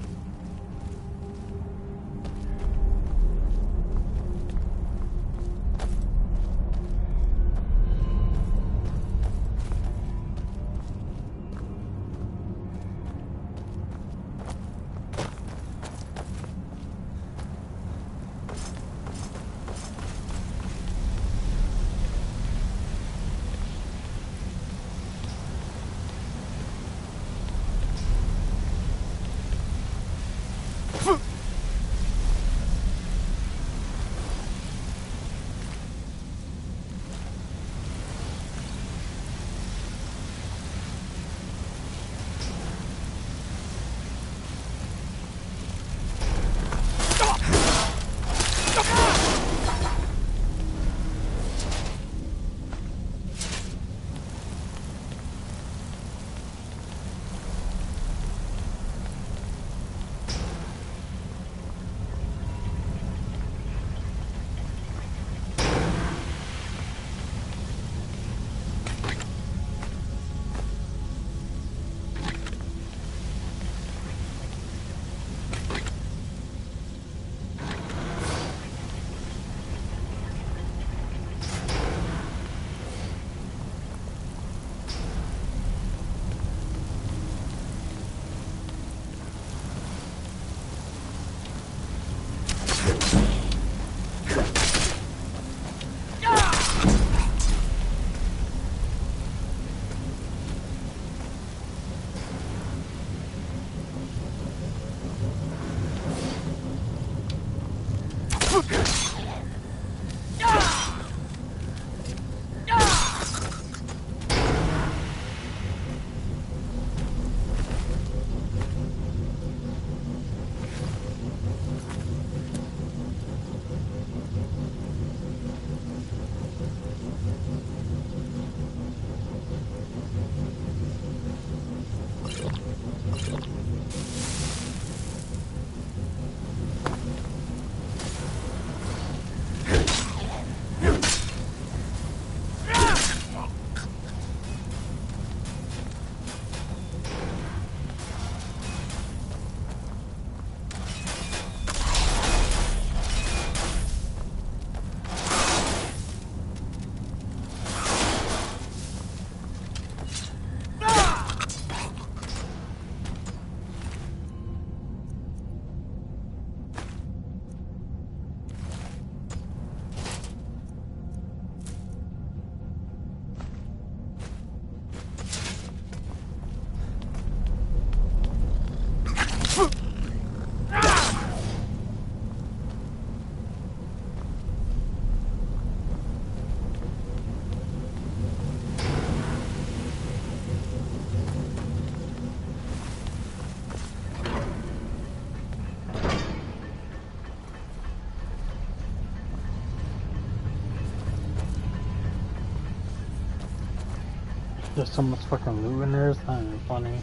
There's so much fucking loot in there, it's not even funny.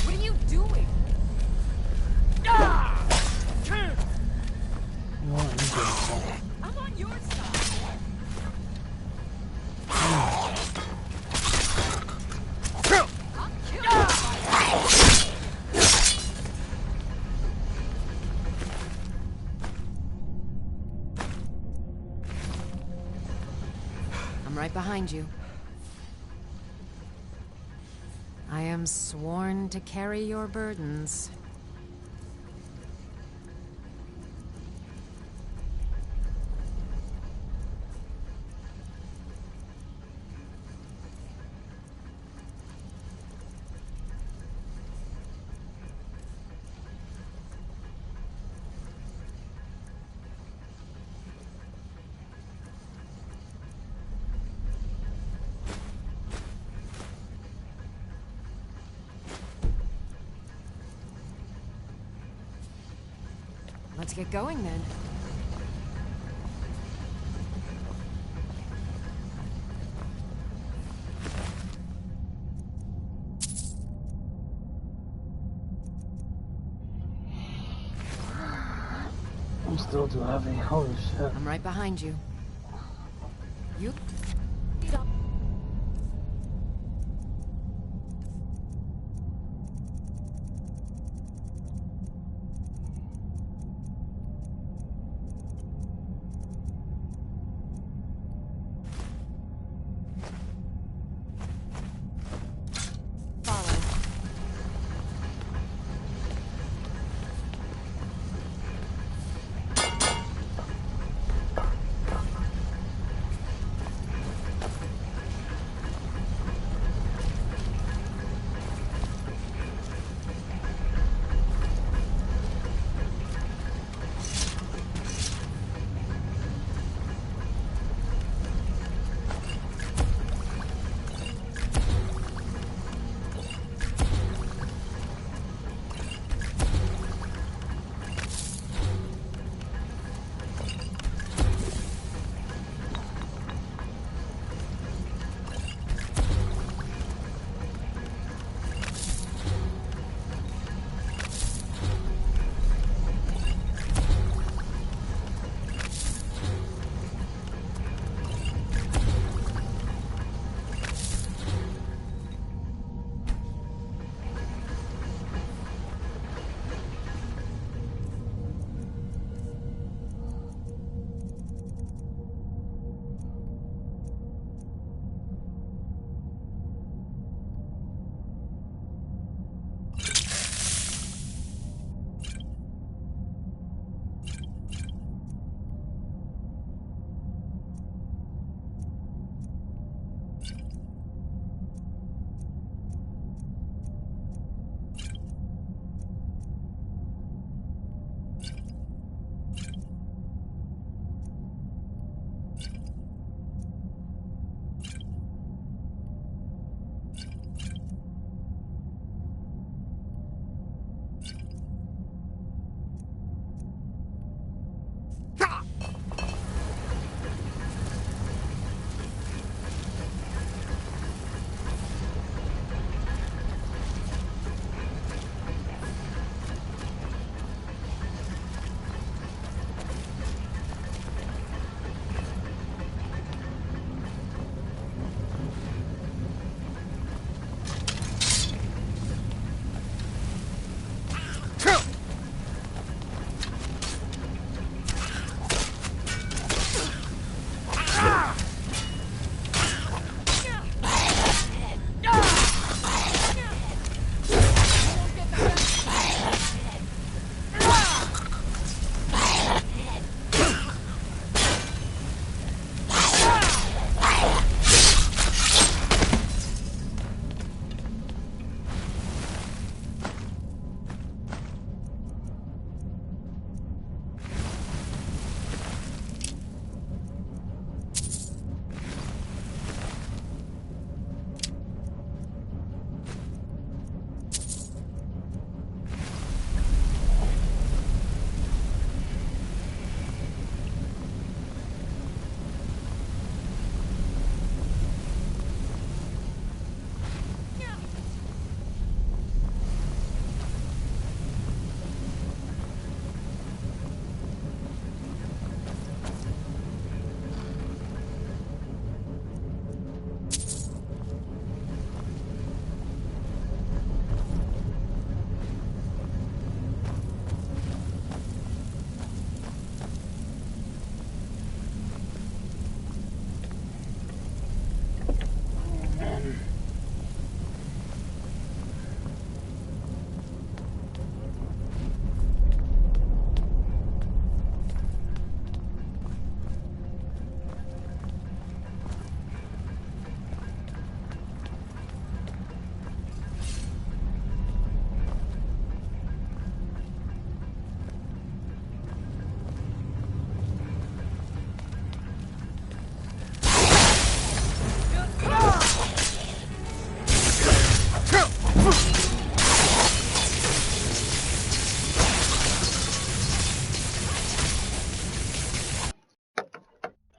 What are you doing? I'm on your side. I'm right behind you. I am sworn to carry your burdens. Let's get going then. I'm still too heavy. Holy shit. I'm right behind you. You...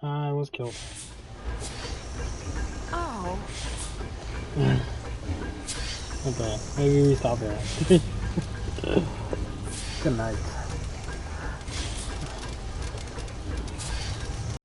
I was killed. Oh. Okay, maybe we stop here. Good night.